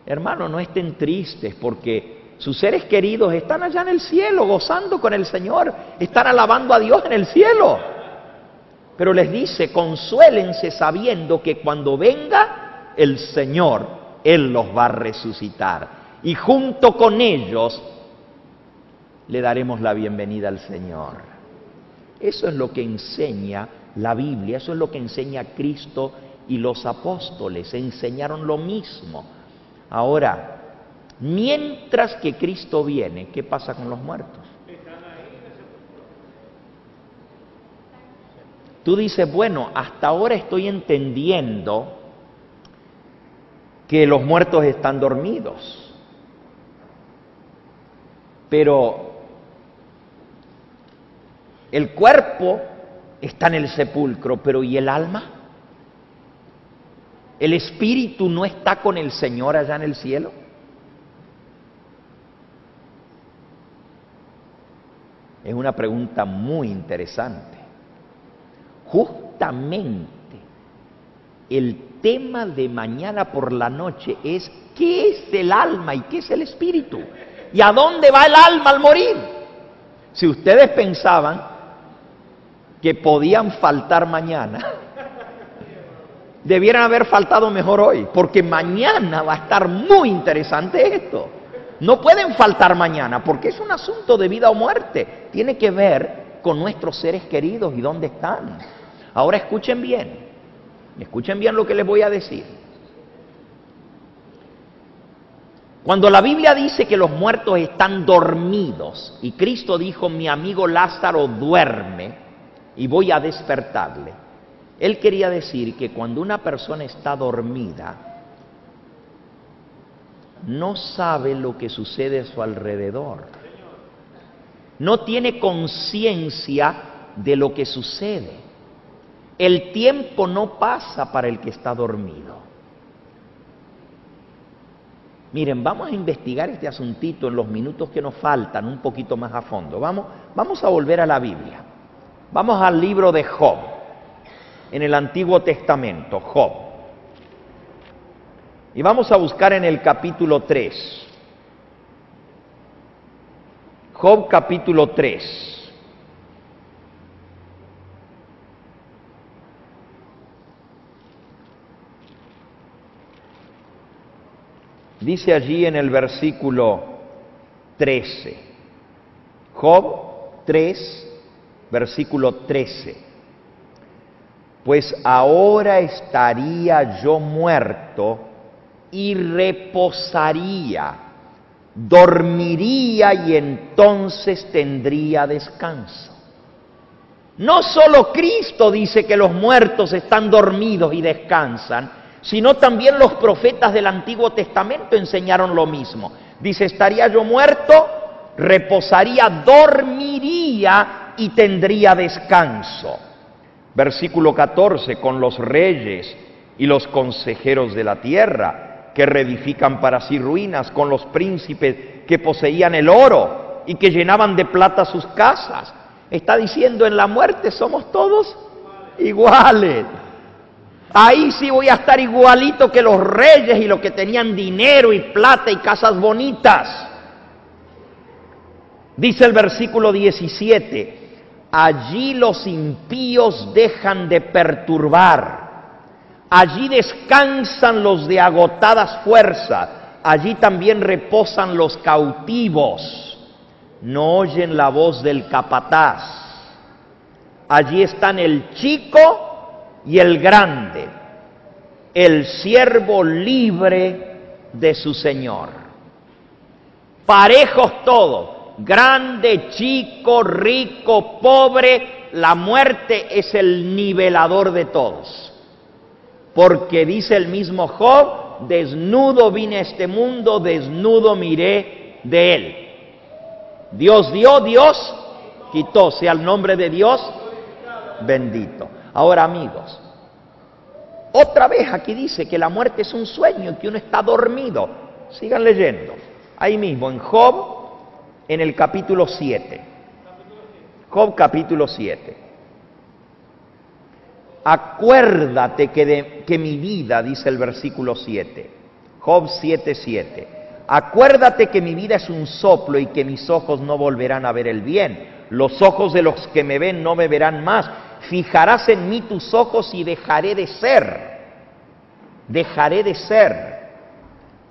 hermanos, no estén tristes porque sus seres queridos están allá en el cielo, gozando con el Señor, están alabando a Dios en el cielo. Pero les dice, consuélense sabiendo que cuando venga el Señor, Él los va a resucitar. Y junto con ellos le daremos la bienvenida al Señor. Eso es lo que enseña la Biblia, eso es lo que enseña Cristo, y los apóstoles enseñaron lo mismo. Ahora, Mientras que Cristo viene, ¿qué pasa con los muertos? Tú dices, bueno, hasta ahora estoy entendiendo que los muertos están dormidos, pero el cuerpo está en el sepulcro, pero ¿y el alma? ¿El espíritu no está con el Señor allá en el cielo? Es una pregunta muy interesante. Justamente el tema de mañana por la noche es ¿qué es el alma y qué es el espíritu? ¿Y a dónde va el alma al morir? Si ustedes pensaban que podían faltar mañana, debieran haber faltado mejor hoy, porque mañana va a estar muy interesante esto. No pueden faltar mañana, porque es un asunto de vida o muerte. Tiene que ver con nuestros seres queridos y dónde están. Ahora escuchen bien lo que les voy a decir. Cuando la Biblia dice que los muertos están dormidos, y Cristo dijo, mi amigo Lázaro duerme, y voy a despertarle, Él quería decir que cuando una persona está dormida, no sabe lo que sucede a su alrededor. No tiene conciencia de lo que sucede. El tiempo no pasa para el que está dormido. Miren, vamos a investigar este asuntito en los minutos que nos faltan un poquito más a fondo. Vamos a volver a la Biblia. Vamos al libro de Job, en el Antiguo Testamento, Job. Y vamos a buscar en el capítulo 3. Job capítulo 3. Dice allí en el versículo 13. Job 3, versículo 13. Pues ahora estaría yo muerto y reposaría, dormiría y entonces tendría descanso. No solo Cristo dice que los muertos están dormidos y descansan, sino también los profetas del Antiguo Testamento enseñaron lo mismo. Dice, estaría yo muerto, reposaría, dormiría y tendría descanso. Versículo 14, con los reyes y los consejeros de la tierra, que reedifican para sí ruinas, con los príncipes que poseían el oro y que llenaban de plata sus casas. Está diciendo, en la muerte somos todos iguales. Ahí sí voy a estar igualito que los reyes y los que tenían dinero y plata y casas bonitas. Dice el versículo 17, allí los impíos dejan de perturbar, allí descansan los de agotadas fuerzas, allí también reposan los cautivos, no oyen la voz del capataz, allí están el chico y el grande, el siervo libre de su Señor. Parejos todos, grande, chico, rico, pobre, la muerte es el nivelador de todos. Porque dice el mismo Job, desnudo vine a este mundo, desnudo miré de él. Dios dio, Dios quitó, sea el nombre de Dios bendito. Ahora, amigos, otra vez aquí dice que la muerte es un sueño y que uno está dormido. Sigan leyendo. Ahí mismo, en Job, en el capítulo 7. Job capítulo 7. Acuérdate que mi vida, dice el versículo 7. Job 7:7. Acuérdate que mi vida es un soplo y que mis ojos no volverán a ver el bien. Los ojos de los que me ven no me verán más. Fijarás en mí tus ojos y dejaré de ser. Dejaré de ser.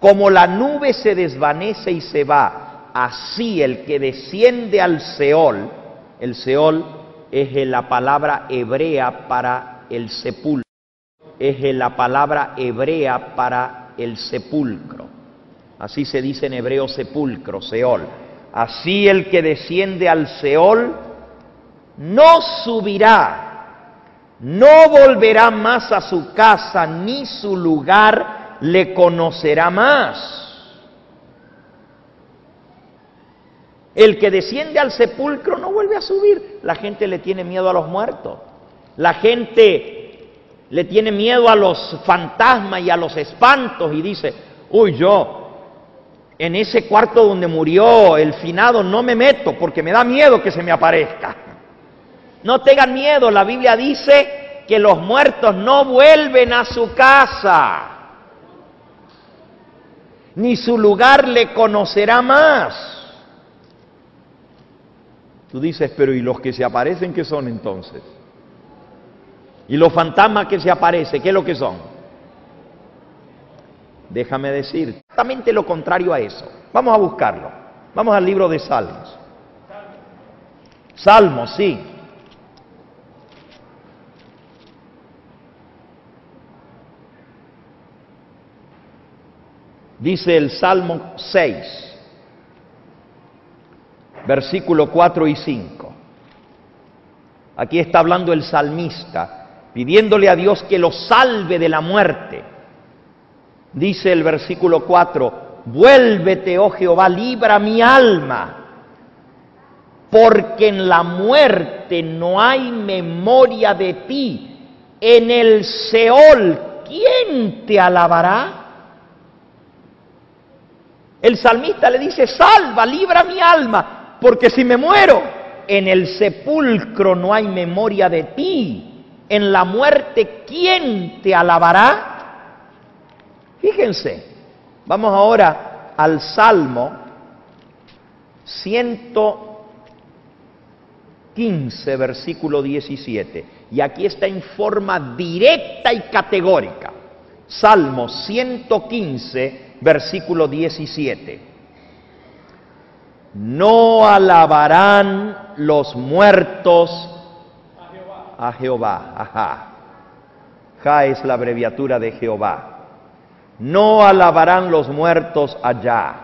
Como la nube se desvanece y se va, así el que desciende al Seol, el Seol es la palabra hebrea para el sepulcro, es la palabra hebrea para el sepulcro. Así se dice en hebreo sepulcro, Seol. Así el que desciende al Seol no subirá, no volverá más a su casa, ni su lugar le conocerá más. El que desciende al sepulcro no vuelve a subir. La gente le tiene miedo a los muertos. La gente le tiene miedo a los fantasmas y a los espantos y dice, uy, yo en ese cuarto donde murió el finado no me meto porque me da miedo que se me aparezca. No tengan miedo, la Biblia dice que los muertos no vuelven a su casa, ni su lugar le conocerá más. Tú dices, pero ¿y los que se aparecen qué son entonces? ¿Y los fantasmas que se aparecen qué es lo que son? Déjame decir, exactamente lo contrario a eso. Vamos a buscarlo. Vamos al libro de Salmos. Salmos, sí. Dice el Salmo 6. Versículo 4 y 5. Aquí está hablando el salmista, pidiéndole a Dios que lo salve de la muerte. Dice el versículo 4, vuélvete, oh Jehová, libra mi alma, porque en la muerte no hay memoria de ti. En el Seol, ¿quién te alabará? El salmista le dice, salva, libra mi alma, porque si me muero, en el sepulcro no hay memoria de ti. En la muerte, ¿quién te alabará? Fíjense, vamos ahora al Salmo 115, versículo 17. Y aquí está en forma directa y categórica. Salmo 115, versículo 17. No alabarán los muertos a Jehová. Ajá. Ja es la abreviatura de Jehová. No alabarán los muertos allá,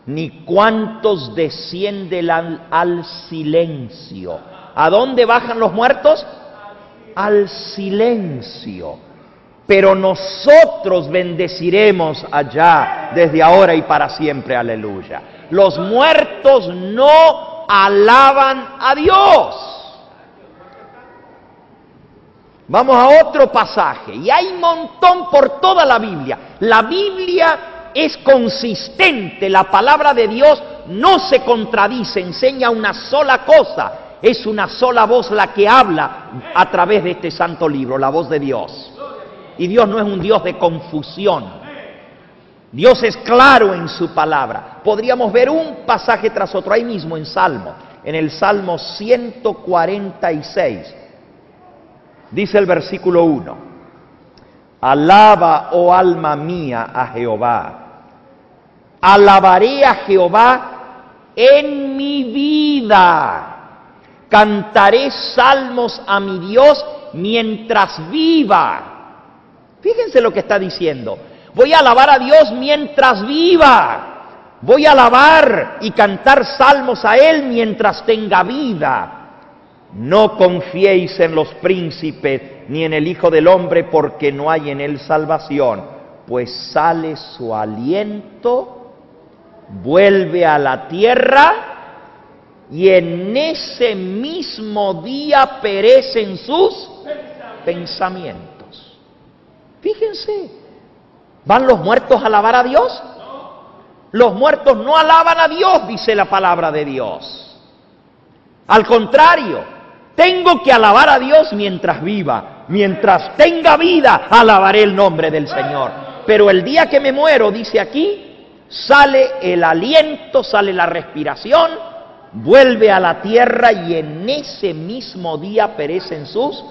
ni cuantos descienden al silencio. ¿A dónde bajan los muertos? Al silencio. Pero nosotros bendeciremos allá desde ahora y para siempre. Aleluya. Los muertos no alaban a Dios. Vamos a otro pasaje, y hay un montón por toda la Biblia. La Biblia es consistente, la palabra de Dios no se contradice, enseña una sola cosa, es una sola voz la que habla a través de este santo libro, la voz de Dios. Y Dios no es un Dios de confusión. Dios es claro en su palabra. Podríamos ver un pasaje tras otro ahí mismo en Salmo, en el Salmo 146. Dice el versículo 1, alaba, oh alma mía, a Jehová. Alabaré a Jehová en mi vida. Cantaré salmos a mi Dios mientras viva. Fíjense lo que está diciendo. Voy a alabar a Dios mientras viva. Voy a alabar y cantar salmos a Él mientras tenga vida. No confiéis en los príncipes ni en el Hijo del Hombre, porque no hay en él salvación, pues sale su aliento, vuelve a la tierra y en ese mismo día perecen sus pensamientos. Fíjense, ¿van los muertos a alabar a Dios? Los muertos no alaban a Dios, dice la palabra de Dios. Al contrario, tengo que alabar a Dios mientras viva. Mientras tenga vida, alabaré el nombre del Señor. Pero el día que me muero, dice aquí, sale el aliento, sale la respiración, vuelve a la tierra y en ese mismo día perecen sus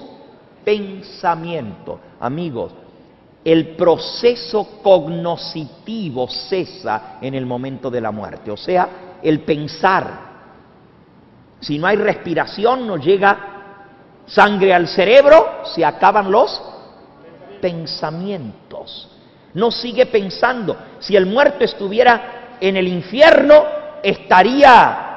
pensamientos. Amigos, el proceso cognoscitivo cesa en el momento de la muerte, o sea, el pensar. Si no hay respiración, no llega sangre al cerebro, se acaban los pensamientos. No sigue pensando. Si el muerto estuviera en el infierno, estaría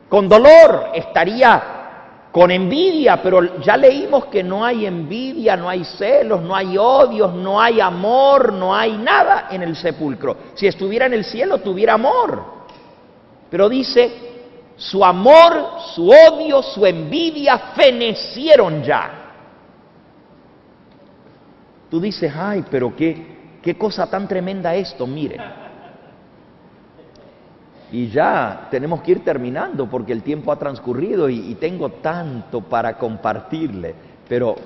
con dolor, estaría con envidia, pero ya leímos que no hay envidia, no hay celos, no hay odios, no hay amor, no hay nada en el sepulcro. Si estuviera en el cielo, tuviera amor. Pero dice, su amor, su odio, su envidia fenecieron ya. Tú dices, ay, pero qué cosa tan tremenda esto, miren. Y ya tenemos que ir terminando porque el tiempo ha transcurrido y tengo tanto para compartirle. Pero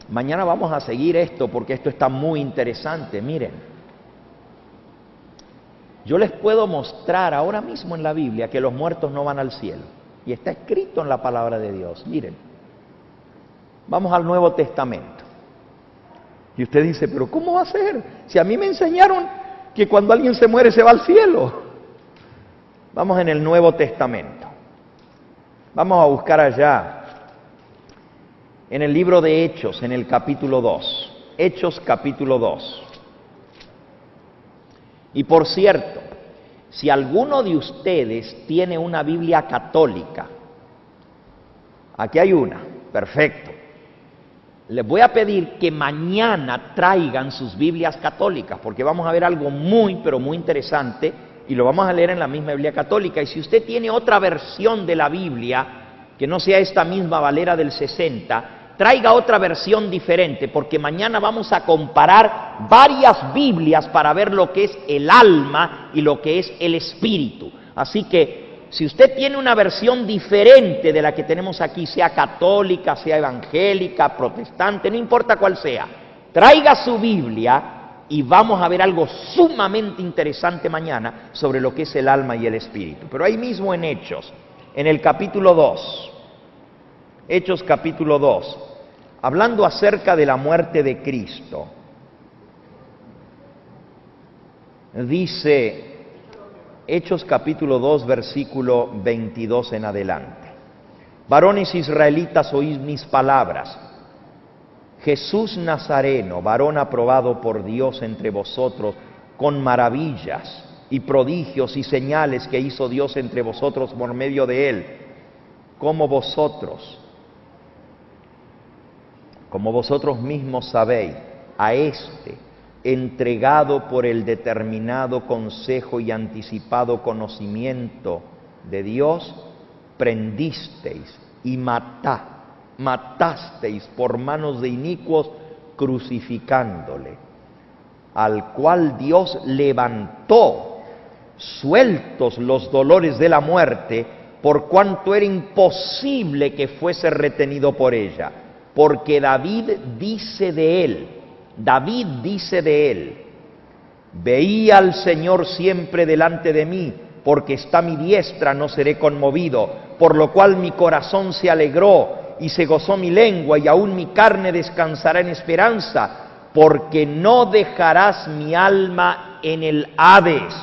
mañana vamos a seguir esto porque esto está muy interesante. Miren, yo les puedo mostrar ahora mismo en la Biblia que los muertos no van al cielo. Y está escrito en la palabra de Dios. Miren, vamos al Nuevo Testamento. Y usted dice, pero ¿cómo va a ser? Si a mí me enseñaron que cuando alguien se muere se va al cielo. Vamos en el Nuevo Testamento. Vamos a buscar allá, en el libro de Hechos, en el capítulo 2. Hechos capítulo 2. Y por cierto, si alguno de ustedes tiene una Biblia católica, aquí hay una, perfecto. Les voy a pedir que mañana traigan sus Biblias católicas, porque vamos a ver algo muy, pero muy interesante. Y lo vamos a leer en la misma Biblia católica. Y si usted tiene otra versión de la Biblia, que no sea esta misma Valera del 60, traiga otra versión diferente, porque mañana vamos a comparar varias Biblias para ver lo que es el alma y lo que es el espíritu. Así que, si usted tiene una versión diferente de la que tenemos aquí, sea católica, sea evangélica, protestante, no importa cuál sea, traiga su Biblia. Y vamos a ver algo sumamente interesante mañana sobre lo que es el alma y el espíritu. Pero ahí mismo en Hechos, en el capítulo 2, Hechos capítulo 2, hablando acerca de la muerte de Cristo, dice Hechos capítulo 2, versículo 22 en adelante. Varones israelitas, oíd mis palabras. Jesús Nazareno, varón aprobado por Dios entre vosotros, con maravillas y prodigios y señales que hizo Dios entre vosotros por medio de él, como vosotros mismos sabéis, a este, entregado por el determinado consejo y anticipado conocimiento de Dios, prendisteis y matasteis por manos de inicuos, crucificándole, al cual Dios levantó, sueltos los dolores de la muerte, por cuanto era imposible que fuese retenido por ella. Porque David dice de él, veía al Señor siempre delante de mí, porque está a mi diestra, no seré conmovido, por lo cual mi corazón se alegró, y se gozó mi lengua, y aún mi carne descansará en esperanza, porque no dejarás mi alma en el Hades,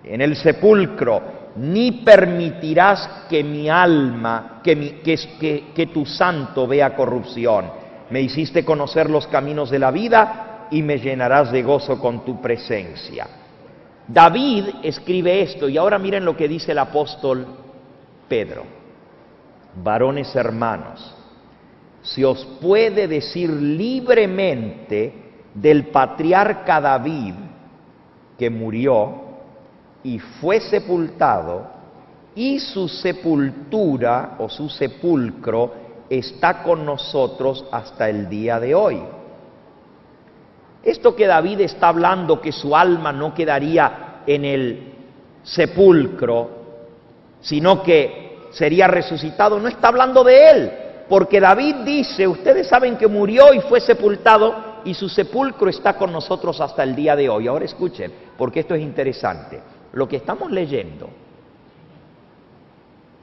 en el sepulcro, ni permitirás que mi alma, que tu santo vea corrupción. Me hiciste conocer los caminos de la vida, y me llenarás de gozo con tu presencia. David escribe esto, y ahora miren lo que dice el apóstol Pedro. Varones hermanos, se os puede decir libremente del patriarca David, que murió y fue sepultado, y su sepultura o su sepulcro está con nosotros hasta el día de hoy. Esto que David está hablando, que su alma no quedaría en el sepulcro, sino que sería resucitado, no está hablando de él, porque David dice, ustedes saben que murió y fue sepultado, y su sepulcro está con nosotros hasta el día de hoy. Ahora escuchen, porque esto es interesante. Lo que estamos leyendo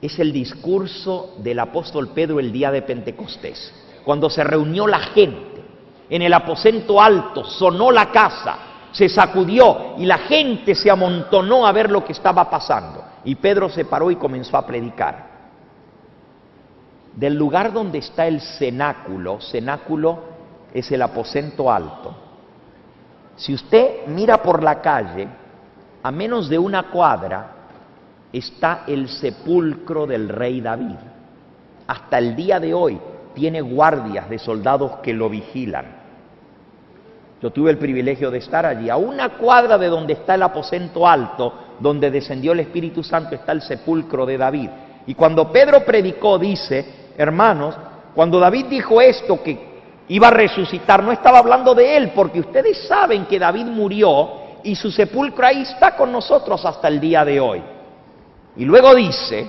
es el discurso del apóstol Pedro el día de Pentecostés, cuando se reunió la gente en el aposento alto, sonó la casa, se sacudió y la gente se amontonó a ver lo que estaba pasando. Y Pedro se paró y comenzó a predicar. Del lugar donde está el cenáculo, cenáculo es el aposento alto, Si usted mira por la calle, a menos de una cuadra está el sepulcro del rey David. Hasta el día de hoy tiene guardias de soldados que lo vigilan. Yo tuve el privilegio de estar allí. A una cuadra de donde está el aposento alto, donde descendió el Espíritu Santo, está el sepulcro de David. Y cuando Pedro predicó, dice, hermanos, cuando David dijo esto, que iba a resucitar, no estaba hablando de él, porque ustedes saben que David murió y su sepulcro ahí está con nosotros hasta el día de hoy. Y luego dice,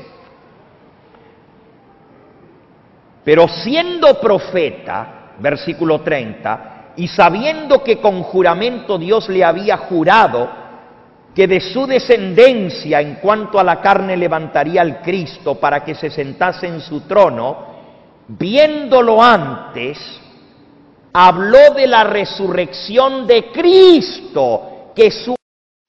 pero siendo profeta, versículo 30, y sabiendo que con juramento Dios le había jurado que de su descendencia en cuanto a la carne levantaría al Cristo para que se sentase en su trono, viéndolo antes, habló de la resurrección de Cristo,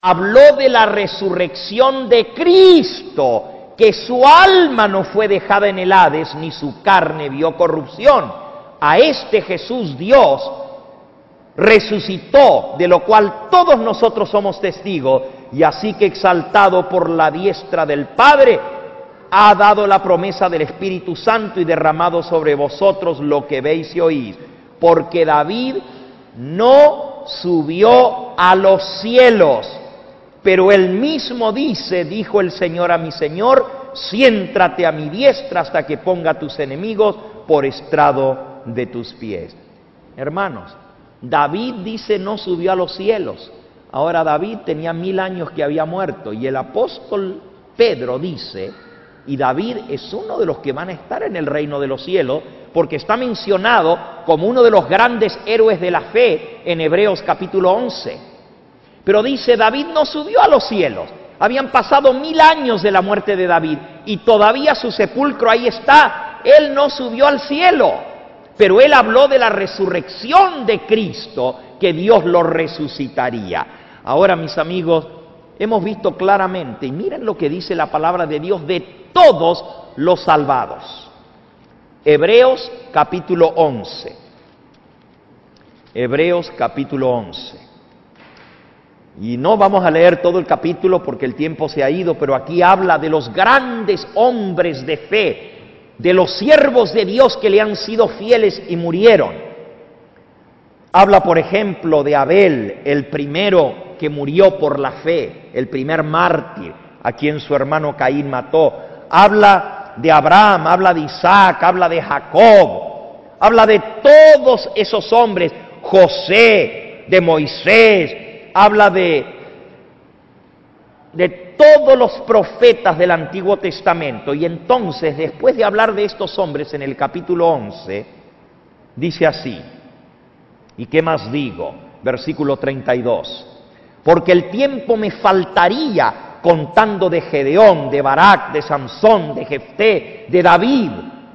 habló de la resurrección de Cristo, que su alma no fue dejada en el Hades, ni su carne vio corrupción. A este Jesús Dios resucitó, de lo cual todos nosotros somos testigos, y así que exaltado por la diestra del Padre, ha dado la promesa del Espíritu Santo y derramado sobre vosotros lo que veis y oís. Porque David no subió a los cielos, pero él mismo dice, dijo el Señor a mi Señor, siéntate a mi diestra hasta que ponga a tus enemigos por estrado de tus pies. Hermanos, David dice no subió a los cielos. Ahora David tenía 1000 años que había muerto, y el apóstol Pedro dice, y David es uno de los que van a estar en el reino de los cielos, porque está mencionado como uno de los grandes héroes de la fe en Hebreos capítulo 11. Pero dice, David no subió a los cielos. Habían pasado 1000 años de la muerte de David y todavía su sepulcro ahí está. Él no subió al cielo. Pero él habló de la resurrección de Cristo, que Dios lo resucitaría. Ahora, mis amigos, hemos visto claramente, y miren lo que dice la palabra de Dios de todos los salvados. Hebreos capítulo 11. Hebreos capítulo 11. Y no vamos a leer todo el capítulo porque el tiempo se ha ido, pero aquí habla de los grandes hombres de fe, de los siervos de Dios que le han sido fieles y murieron. Habla, por ejemplo, de Abel, el primero que murió por la fe, el primer mártir, a quien su hermano Caín mató. Habla de Abraham, habla de Isaac, habla de Jacob, habla de todos esos hombres, José, de Moisés, habla de todos los profetas del Antiguo Testamento. Y entonces, después de hablar de estos hombres en el capítulo 11, dice así, ¿y qué más digo? Versículo 32, porque el tiempo me faltaría contando de Gedeón, de Barak, de Sansón, de Jefté, de David,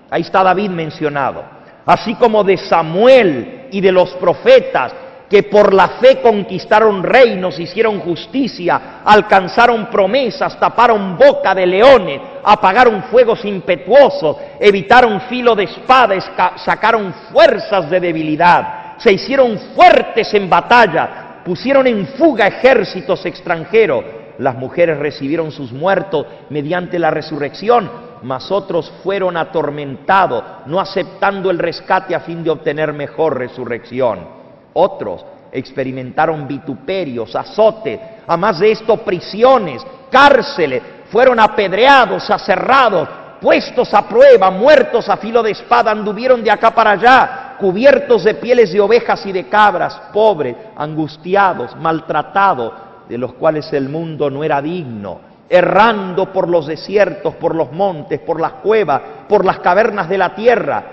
ahí está David mencionado, así como de Samuel y de los profetas, que por la fe conquistaron reinos, hicieron justicia, alcanzaron promesas, taparon boca de leones, apagaron fuegos impetuosos, evitaron filo de espada, sacaron fuerzas de debilidad, se hicieron fuertes en batalla, pusieron en fuga ejércitos extranjeros. Las mujeres recibieron sus muertos mediante la resurrección, mas otros fueron atormentados, no aceptando el rescate a fin de obtener mejor resurrección. Otros experimentaron vituperios, azotes, a más de esto prisiones, cárceles, fueron apedreados, aserrados, puestos a prueba, muertos a filo de espada, anduvieron de acá para allá, cubiertos de pieles de ovejas y de cabras, pobres, angustiados, maltratados, de los cuales el mundo no era digno, errando por los desiertos, por los montes, por las cuevas, por las cavernas de la tierra.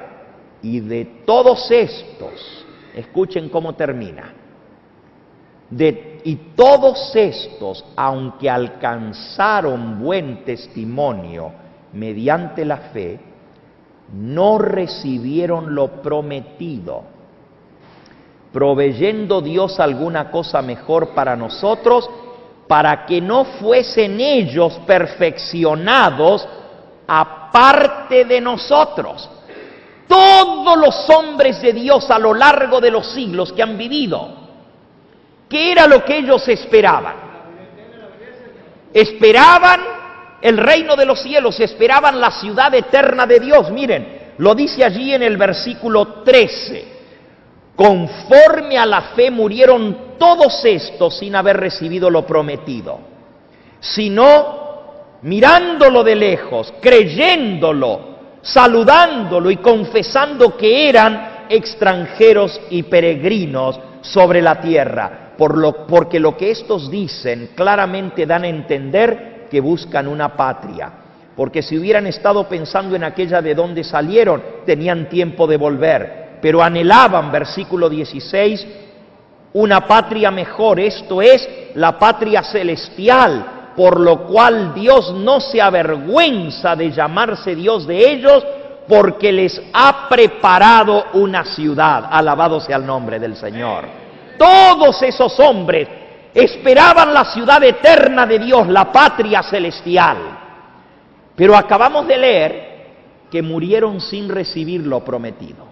Y de todos estos, escuchen cómo termina. Y todos estos, aunque alcanzaron buen testimonio mediante la fe, no recibieron lo prometido, proveyendo Dios alguna cosa mejor para nosotros, para que no fuesen ellos perfeccionados aparte de nosotros. Todos los hombres de Dios a lo largo de los siglos que han vivido, ¿Qué era lo que ellos esperaban? Esperaban el reino de los cielos, esperaban la ciudad eterna de Dios. Miren, lo dice allí en el versículo 13. Conforme a la fe murieron todos estos sin haber recibido lo prometido, sino mirándolo de lejos, creyéndolo, saludándolo y confesando que eran extranjeros y peregrinos sobre la tierra, porque lo que estos dicen claramente dan a entender que buscan una patria, porque si hubieran estado pensando en aquella de donde salieron, tenían tiempo de volver, pero anhelaban, versículo 16, una patria mejor, esto es, la patria celestial, por lo cual Dios no se avergüenza de llamarse Dios de ellos, porque les ha preparado una ciudad. Alabado sea el nombre del Señor. Todos esos hombres esperaban la ciudad eterna de Dios, la patria celestial. Pero acabamos de leer que murieron sin recibir lo prometido.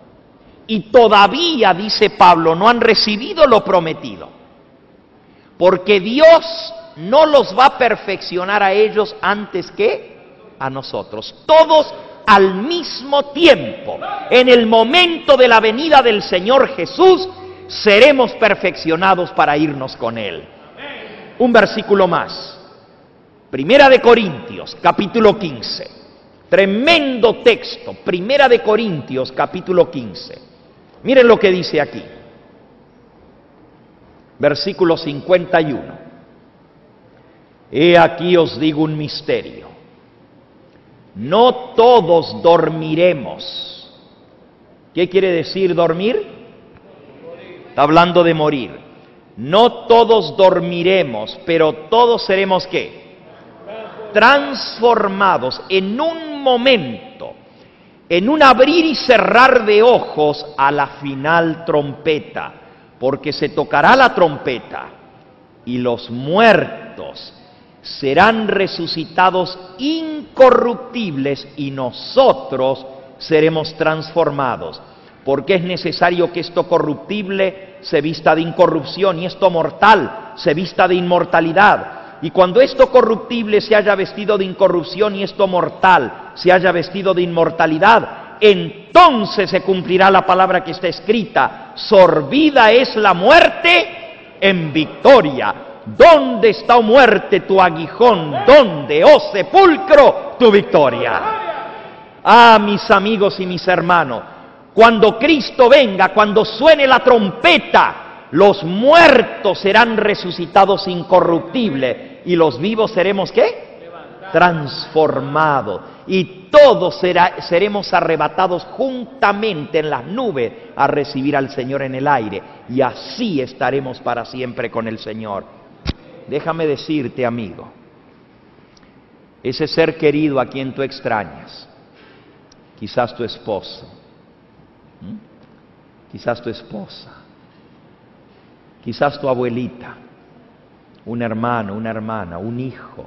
Y todavía, dice Pablo, no han recibido lo prometido. Porque Dios no los va a perfeccionar a ellos antes que a nosotros. Todos al mismo tiempo, en el momento de la venida del Señor Jesús, seremos perfeccionados para irnos con Él. Un versículo más. Primera de Corintios, capítulo 15. Tremendo texto. Primera de Corintios, capítulo 15. Miren lo que dice aquí. Versículo 51. He aquí os digo un misterio. No todos dormiremos. ¿Qué quiere decir dormir? Está hablando de morir. No todos dormiremos, pero todos seremos ¿qué? Transformados en un momento, en un abrir y cerrar de ojos a la final trompeta, porque se tocará la trompeta y los muertos serán resucitados incorruptibles y nosotros seremos transformados, porque es necesario que esto corruptible se vista de incorrupción y esto mortal se vista de inmortalidad. Y cuando esto corruptible se haya vestido de incorrupción y esto mortal se haya vestido de inmortalidad, entonces se cumplirá la palabra que está escrita: sorbida es la muerte en victoria. ¿Dónde está, oh muerte, tu aguijón? ¿Dónde, oh sepulcro, tu victoria? Ah, mis amigos y mis hermanos, cuando Cristo venga, cuando suene la trompeta, los muertos serán resucitados incorruptibles y los vivos seremos ¿qué? Transformados. Y todos seremos arrebatados juntamente en las nubes a recibir al Señor en el aire. Y así estaremos para siempre con el Señor. Déjame decirte, amigo, ese ser querido a quien tú extrañas, quizás tu esposo, quizás tu esposa, quizás tu abuelita, un hermano, una hermana, un hijo,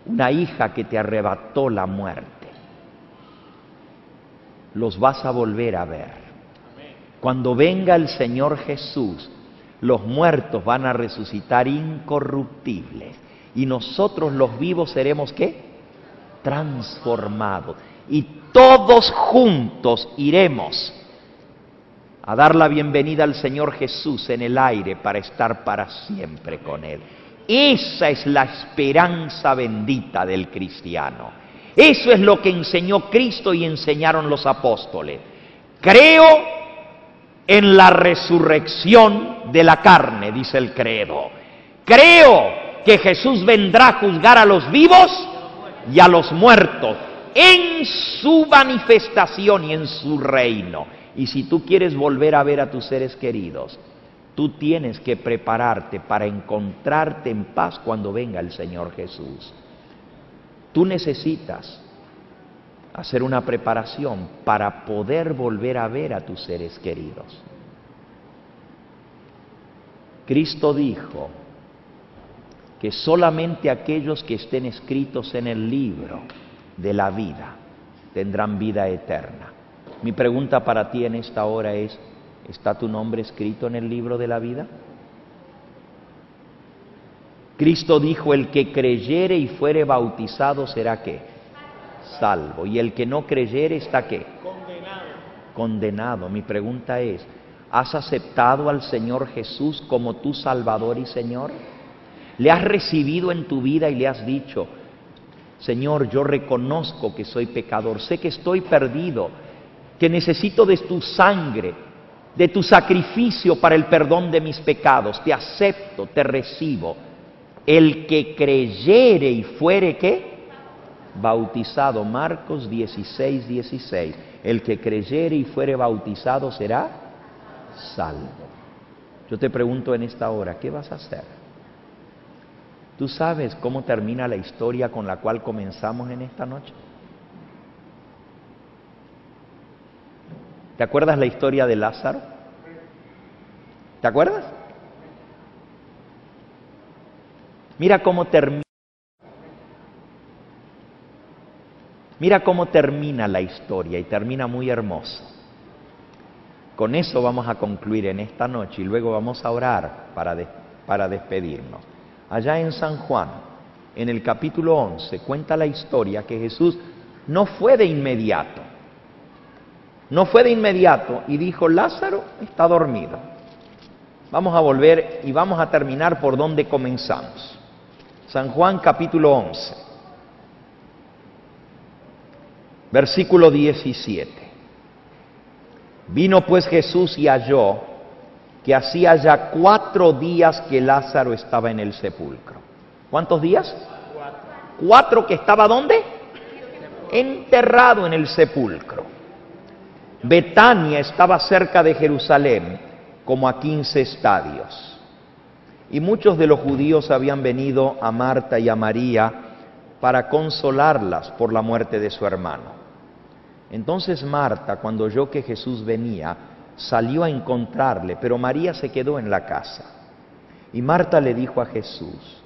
una hija que te arrebató la muerte, los vas a volver a ver. Cuando venga el Señor Jesús, los muertos van a resucitar incorruptibles y nosotros los vivos seremos ¿qué? Transformados. Y todos juntos iremos a dar la bienvenida al Señor Jesús en el aire para estar para siempre con Él. Esa es la esperanza bendita del cristiano. Eso es lo que enseñó Cristo y enseñaron los apóstoles. Creo en la resurrección de la carne, dice el credo. Creo que Jesús vendrá a juzgar a los vivos y a los muertos en su manifestación y en su reino. Y si tú quieres volver a ver a tus seres queridos, tú tienes que prepararte para encontrarte en paz cuando venga el Señor Jesús. Tú necesitas hacer una preparación para poder volver a ver a tus seres queridos. Cristo dijo que solamente aquellos que estén escritos en el libro de la vida tendrán vida eterna. Mi pregunta para ti en esta hora es: ¿está tu nombre escrito en el libro de la vida? Cristo dijo, el que creyere y fuere bautizado será ¿qué? Salvo. Y el que no creyere está ¿qué? Condenado. Mi pregunta es, ¿has aceptado al Señor Jesús como tu Salvador y Señor? ¿Le has recibido en tu vida y le has dicho, Señor, yo reconozco que soy pecador, sé que estoy perdido, que necesito de tu sangre, de tu sacrificio para el perdón de mis pecados, te acepto, te recibo? El que creyere y fuere ¿qué? Bautizado. Marcos 16, 16. El que creyere y fuere bautizado será salvo. Yo te pregunto en esta hora, ¿qué vas a hacer? ¿Tú sabes cómo termina la historia con la cual comenzamos en esta noche? ¿Te acuerdas la historia de Lázaro? ¿Te acuerdas? Mira cómo termina. Mira cómo termina la historia y termina muy hermoso. Con eso vamos a concluir en esta noche y luego vamos a orar para despedirnos. Allá en San Juan, en el capítulo 11, cuenta la historia que Jesús no fue de inmediato. No fue de inmediato y dijo, Lázaro está dormido. Vamos a volver y vamos a terminar por donde comenzamos. San Juan capítulo 11, versículo 17. Vino pues Jesús y halló que hacía ya 4 días que Lázaro estaba en el sepulcro. ¿Cuántos días? 4 que estaba ¿dónde? Enterrado en el sepulcro. Betania estaba cerca de Jerusalén, como a 15 estadios. Y muchos de los judíos habían venido a Marta y a María para consolarlas por la muerte de su hermano. Entonces Marta, cuando oyó que Jesús venía, salió a encontrarle, pero María se quedó en la casa. Y Marta le dijo a Jesús,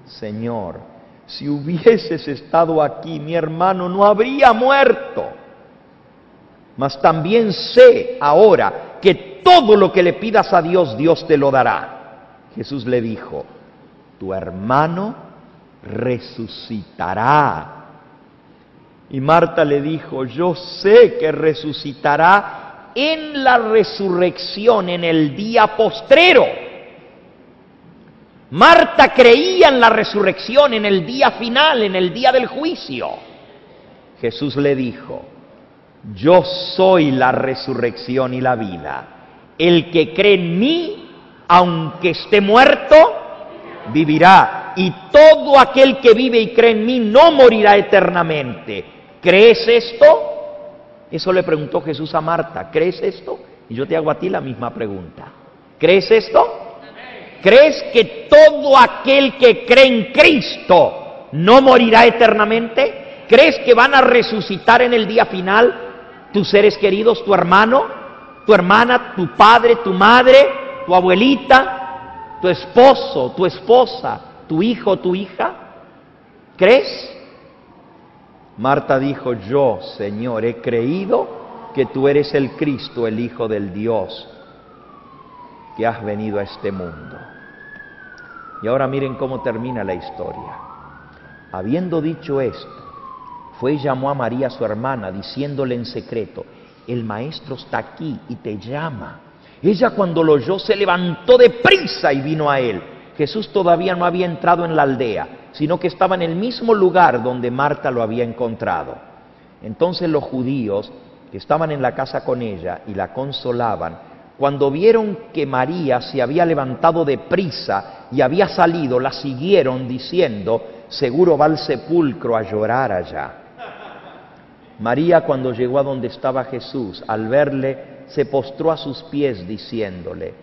Señor, si hubieses estado aquí, mi hermano no habría muerto. Mas también sé ahora que todo lo que le pidas a Dios, Dios te lo dará. Jesús le dijo, tu hermano resucitará. Y Marta le dijo, yo sé que resucitará en la resurrección, en el día postrero. Marta creía en la resurrección, en el día final, en el día del juicio. Jesús le dijo, yo soy la resurrección y la vida. El que cree en mí, aunque esté muerto, vivirá. Y todo aquel que vive y cree en mí no morirá eternamente. ¿Crees esto? Eso le preguntó Jesús a Marta. ¿Crees esto? Y yo te hago a ti la misma pregunta. ¿Crees esto? ¿Crees que todo aquel que cree en Cristo no morirá eternamente? ¿Crees que van a resucitar en el día final tus seres queridos, tu hermano, tu hermana, tu padre, tu madre, tu abuelita, tu esposo, tu esposa, tu hijo, tu hija? ¿Crees? Marta dijo, yo, Señor, he creído que tú eres el Cristo, el Hijo del Dios, que has venido a este mundo. Y ahora miren cómo termina la historia. Habiendo dicho esto, fue y llamó a María su hermana, diciéndole en secreto, el maestro está aquí y te llama. Ella cuando lo oyó se levantó de prisa y vino a él. Jesús todavía no había entrado en la aldea, sino que estaba en el mismo lugar donde Marta lo había encontrado. Entonces los judíos que estaban en la casa con ella y la consolaban, cuando vieron que María se había levantado de prisa y había salido, la siguieron diciendo, seguro va al sepulcro a llorar allá. María, cuando llegó a donde estaba Jesús, al verle, se postró a sus pies diciéndole,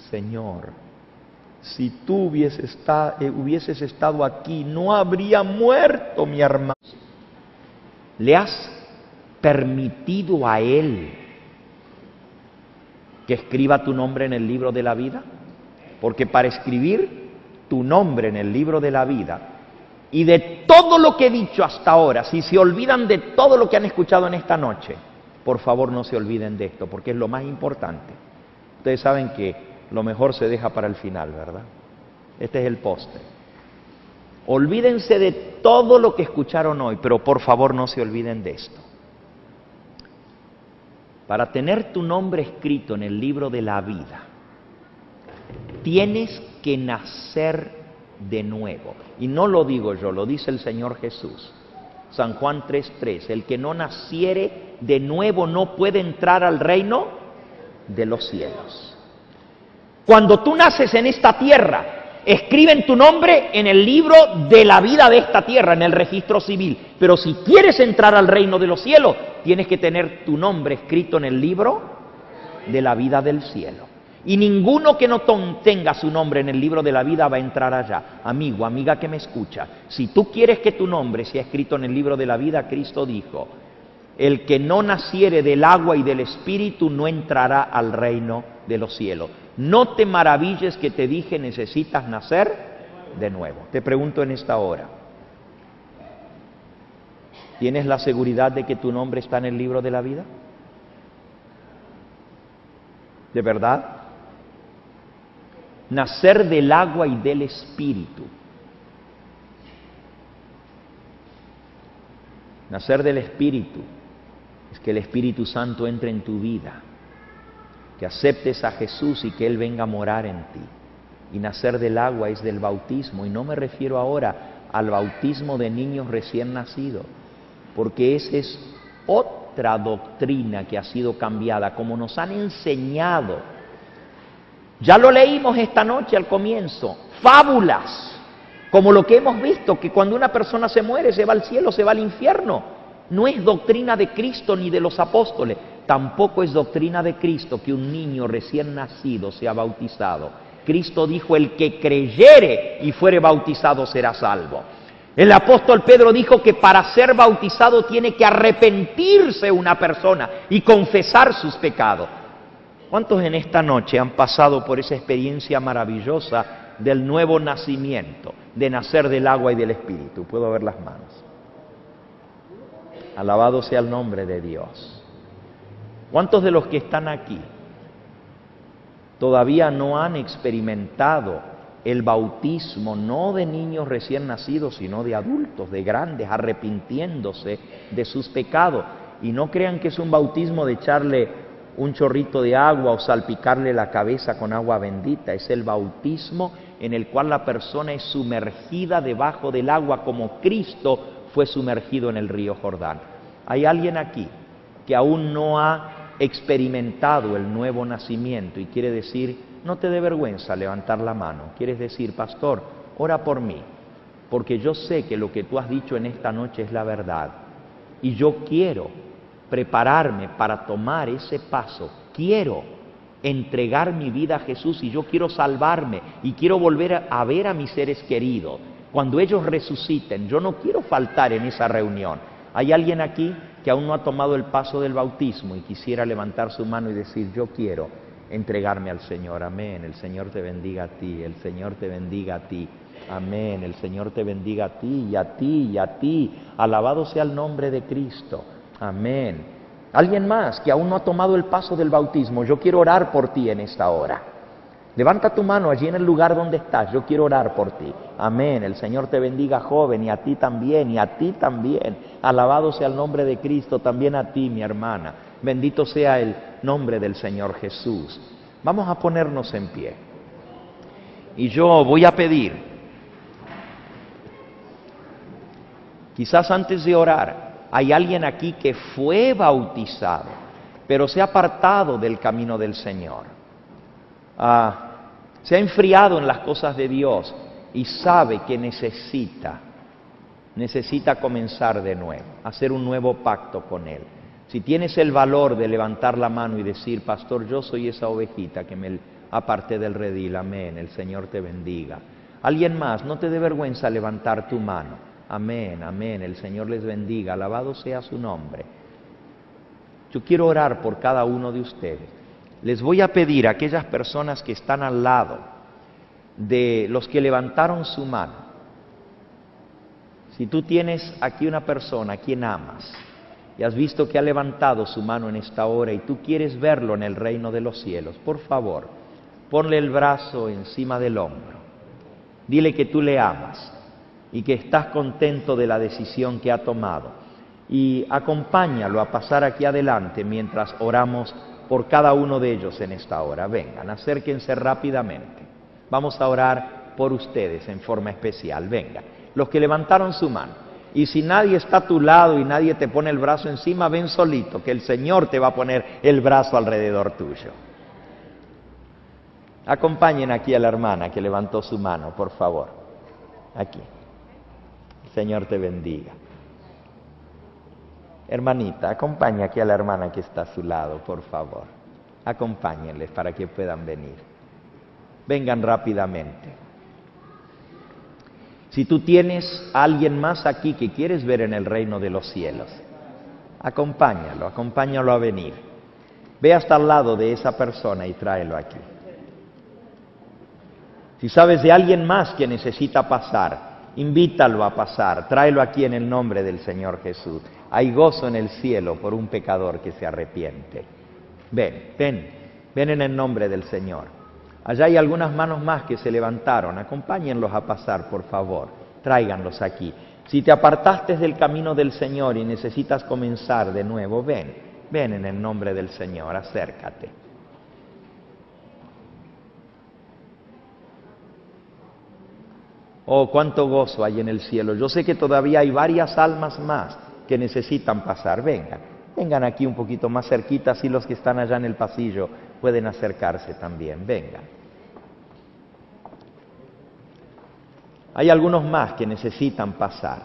Señor, si tú hubieses estado aquí, no habría muerto mi hermano. ¿Le has permitido a Él que escriba tu nombre en el libro de la vida? Porque para escribir tu nombre en el libro de la vida, y de todo lo que he dicho hasta ahora, si se olvidan de todo lo que han escuchado en esta noche, por favor no se olviden de esto, porque es lo más importante. Ustedes saben que lo mejor se deja para el final, ¿verdad? Este es el postre. Olvídense de todo lo que escucharon hoy, pero por favor no se olviden de esto. Para tener tu nombre escrito en el libro de la vida, tienes que nacer de nuevo. Y no lo digo yo, lo dice el Señor Jesús. San Juan 3:3, el que no naciere de nuevo no puede entrar al reino de los cielos. Cuando tú naces en esta tierra, escriben tu nombre en el libro de la vida de esta tierra, en el registro civil. Pero si quieres entrar al reino de los cielos, tienes que tener tu nombre escrito en el libro de la vida del cielo. Y ninguno que no tenga su nombre en el libro de la vida va a entrar allá. Amigo, amiga que me escucha, si tú quieres que tu nombre sea escrito en el libro de la vida, Cristo dijo, el que no naciere del agua y del Espíritu no entrará al reino de los cielos. No te maravilles que te dije, necesitas nacer de nuevo. Te pregunto en esta hora, ¿tienes la seguridad de que tu nombre está en el libro de la vida? ¿De verdad? Nacer del agua y del Espíritu. Nacer del Espíritu es que el Espíritu Santo entre en tu vida, que aceptes a Jesús y que Él venga a morar en ti. Y nacer del agua es del bautismo, y no me refiero ahora al bautismo de niños recién nacidos, porque esa es otra doctrina que ha sido cambiada, como nos han enseñado. Ya lo leímos esta noche al comienzo, fábulas, como lo que hemos visto, que cuando una persona se muere se va al cielo, se va al infierno. No es doctrina de Cristo ni de los apóstoles, tampoco es doctrina de Cristo que un niño recién nacido sea bautizado. Cristo dijo, el que creyere y fuere bautizado será salvo. El apóstol Pedro dijo que para ser bautizado tiene que arrepentirse una persona y confesar sus pecados. ¿Cuántos en esta noche han pasado por esa experiencia maravillosa del nuevo nacimiento, de nacer del agua y del Espíritu? Puedo ver las manos. Alabado sea el nombre de Dios. ¿Cuántos de los que están aquí todavía no han experimentado el bautismo, no de niños recién nacidos, sino de adultos, de grandes, arrepintiéndose de sus pecados? Y no crean que es un bautismo de echarle un chorrito de agua o salpicarle la cabeza con agua bendita. Es el bautismo en el cual la persona es sumergida debajo del agua como Cristo fue sumergido en el río Jordán. ¿Hay alguien aquí que aún no ha experimentado el nuevo nacimiento y quiere decir, no te dé vergüenza levantar la mano? Quieres decir, pastor, ora por mí, porque yo sé que lo que tú has dicho en esta noche es la verdad y yo quiero prepararme para tomar ese paso, quiero entregar mi vida a Jesús y yo quiero salvarme y quiero volver a ver a mis seres queridos. Cuando ellos resuciten, yo no quiero faltar en esa reunión. ¿Hay alguien aquí que aún no ha tomado el paso del bautismo y quisiera levantar su mano y decir, yo quiero entregarme al Señor? Amén. El Señor te bendiga a ti, el Señor te bendiga a ti. Amén. El Señor te bendiga a ti y a ti y a ti. Alabado sea el nombre de Cristo. Amén. ¿Alguien más que aún no ha tomado el paso del bautismo? Yo quiero orar por ti en esta hora. Levanta tu mano allí en el lugar donde estás, yo quiero orar por ti. Amén, el Señor te bendiga, joven, y a ti también, y a ti también. Alabado sea el nombre de Cristo, también a ti, mi hermana. Bendito sea el nombre del Señor Jesús. Vamos a ponernos en pie. Y yo voy a pedir, quizás antes de orar, hay alguien aquí que fue bautizado, pero se ha apartado del camino del Señor. Se ha enfriado en las cosas de Dios y sabe que necesita comenzar de nuevo, hacer un nuevo pacto con Él. Si tienes el valor de levantar la mano y decir, pastor, yo soy esa ovejita que me aparté del redil, amén, el Señor te bendiga. Alguien más, no te dé vergüenza levantar tu mano, amén, amén, el Señor les bendiga, alabado sea su nombre. Yo quiero orar por cada uno de ustedes. Les voy a pedir a aquellas personas que están al lado de los que levantaron su mano. Si tú tienes aquí una persona a quien amas y has visto que ha levantado su mano en esta hora y tú quieres verlo en el reino de los cielos, por favor, ponle el brazo encima del hombro. Dile que tú le amas y que estás contento de la decisión que ha tomado. Y acompáñalo a pasar aquí adelante mientras oramos por cada uno de ellos en esta hora. Vengan, acérquense rápidamente. Vamos a orar por ustedes en forma especial. Vengan, los que levantaron su mano. Y si nadie está a tu lado y nadie te pone el brazo encima, ven solito, que el Señor te va a poner el brazo alrededor tuyo. Acompañen aquí a la hermana que levantó su mano, por favor. Aquí. El Señor te bendiga. Hermanita, acompaña aquí a la hermana que está a su lado, por favor. Acompáñenles para que puedan venir. Vengan rápidamente. Si tú tienes a alguien más aquí que quieres ver en el reino de los cielos, acompáñalo a venir. Ve hasta al lado de esa persona y tráelo aquí. Si sabes de alguien más que necesita pasar, invítalo a pasar, tráelo aquí en el nombre del Señor Jesús. Hay gozo en el cielo por un pecador que se arrepiente. Ven en el nombre del Señor. Allá hay algunas manos más que se levantaron. Acompáñenlos a pasar, por favor. Tráiganlos aquí. Si te apartaste del camino del Señor y necesitas comenzar de nuevo, ven en el nombre del Señor, acércate. Oh, cuánto gozo hay en el cielo. Yo sé que todavía hay varias almas más que necesitan pasar. Vengan aquí un poquito más cerquita, así los que están allá en el pasillo pueden acercarse también. Vengan. Hay algunos más que necesitan pasar.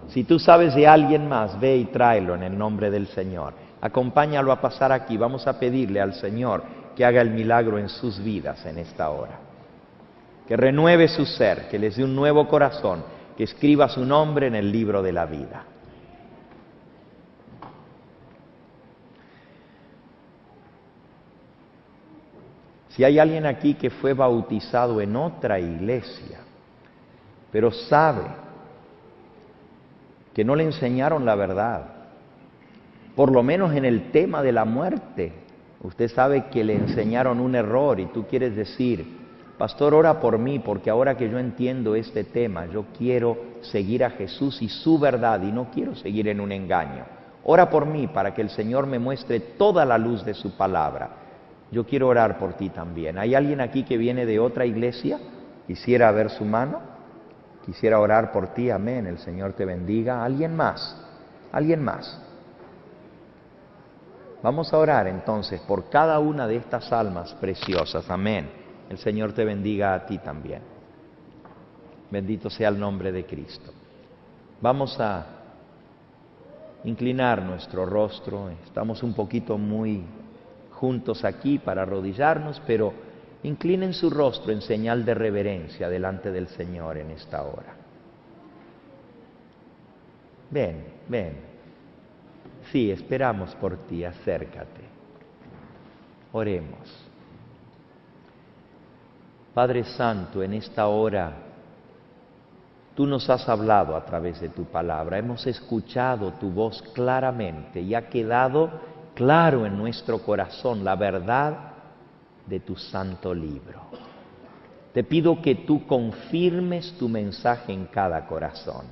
Si tú sabes de alguien más, ve y tráelo en el nombre del Señor. Acompáñalo a pasar aquí. Vamos a pedirle al Señor que haga el milagro en sus vidas en esta hora. Que renueve su ser, que les dé un nuevo corazón, que escriba su nombre en el libro de la vida. Si hay alguien aquí que fue bautizado en otra iglesia, pero sabe que no le enseñaron la verdad, por lo menos en el tema de la muerte, usted sabe que le enseñaron un error y tú quieres decir, pastor, ora por mí, porque ahora que yo entiendo este tema, yo quiero seguir a Jesús y su verdad y no quiero seguir en un engaño. Ora por mí para que el Señor me muestre toda la luz de su palabra. Yo quiero orar por ti también. ¿Hay alguien aquí que viene de otra iglesia? Quisiera ver su mano. Quisiera orar por ti. Amén. El Señor te bendiga. ¿Alguien más? ¿Alguien más? Vamos a orar entonces por cada una de estas almas preciosas. Amén. El Señor te bendiga a ti también. Bendito sea el nombre de Cristo. Vamos a inclinar nuestro rostro. Estamos un poquito muy juntos aquí para arrodillarnos, pero inclinen su rostro en señal de reverencia delante del Señor en esta hora. Ven. Sí, esperamos por ti, acércate. Oremos. Padre Santo, en esta hora tú nos has hablado a través de tu palabra, hemos escuchado tu voz claramente y ha quedado claro en nuestro corazón la verdad de tu santo libro. Te pido que tú confirmes tu mensaje en cada corazón.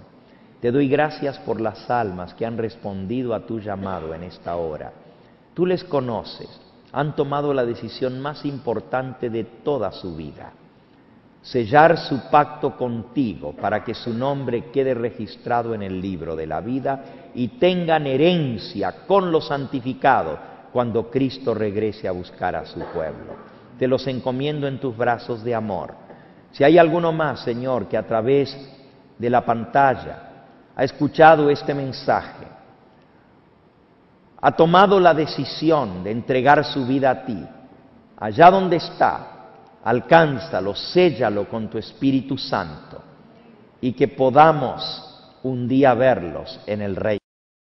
Te doy gracias por las almas que han respondido a tu llamado en esta hora. Tú les conoces, han tomado la decisión más importante de toda su vida. Sellar su pacto contigo para que su nombre quede registrado en el libro de la vida y tengan herencia con los santificados cuando Cristo regrese a buscar a su pueblo. Te los encomiendo en tus brazos de amor. Si hay alguno más, Señor, que a través de la pantalla ha escuchado este mensaje, ha tomado la decisión de entregar su vida a ti, allá donde está, alcánzalo, séllalo con tu Espíritu Santo y que podamos un día verlos en el reino.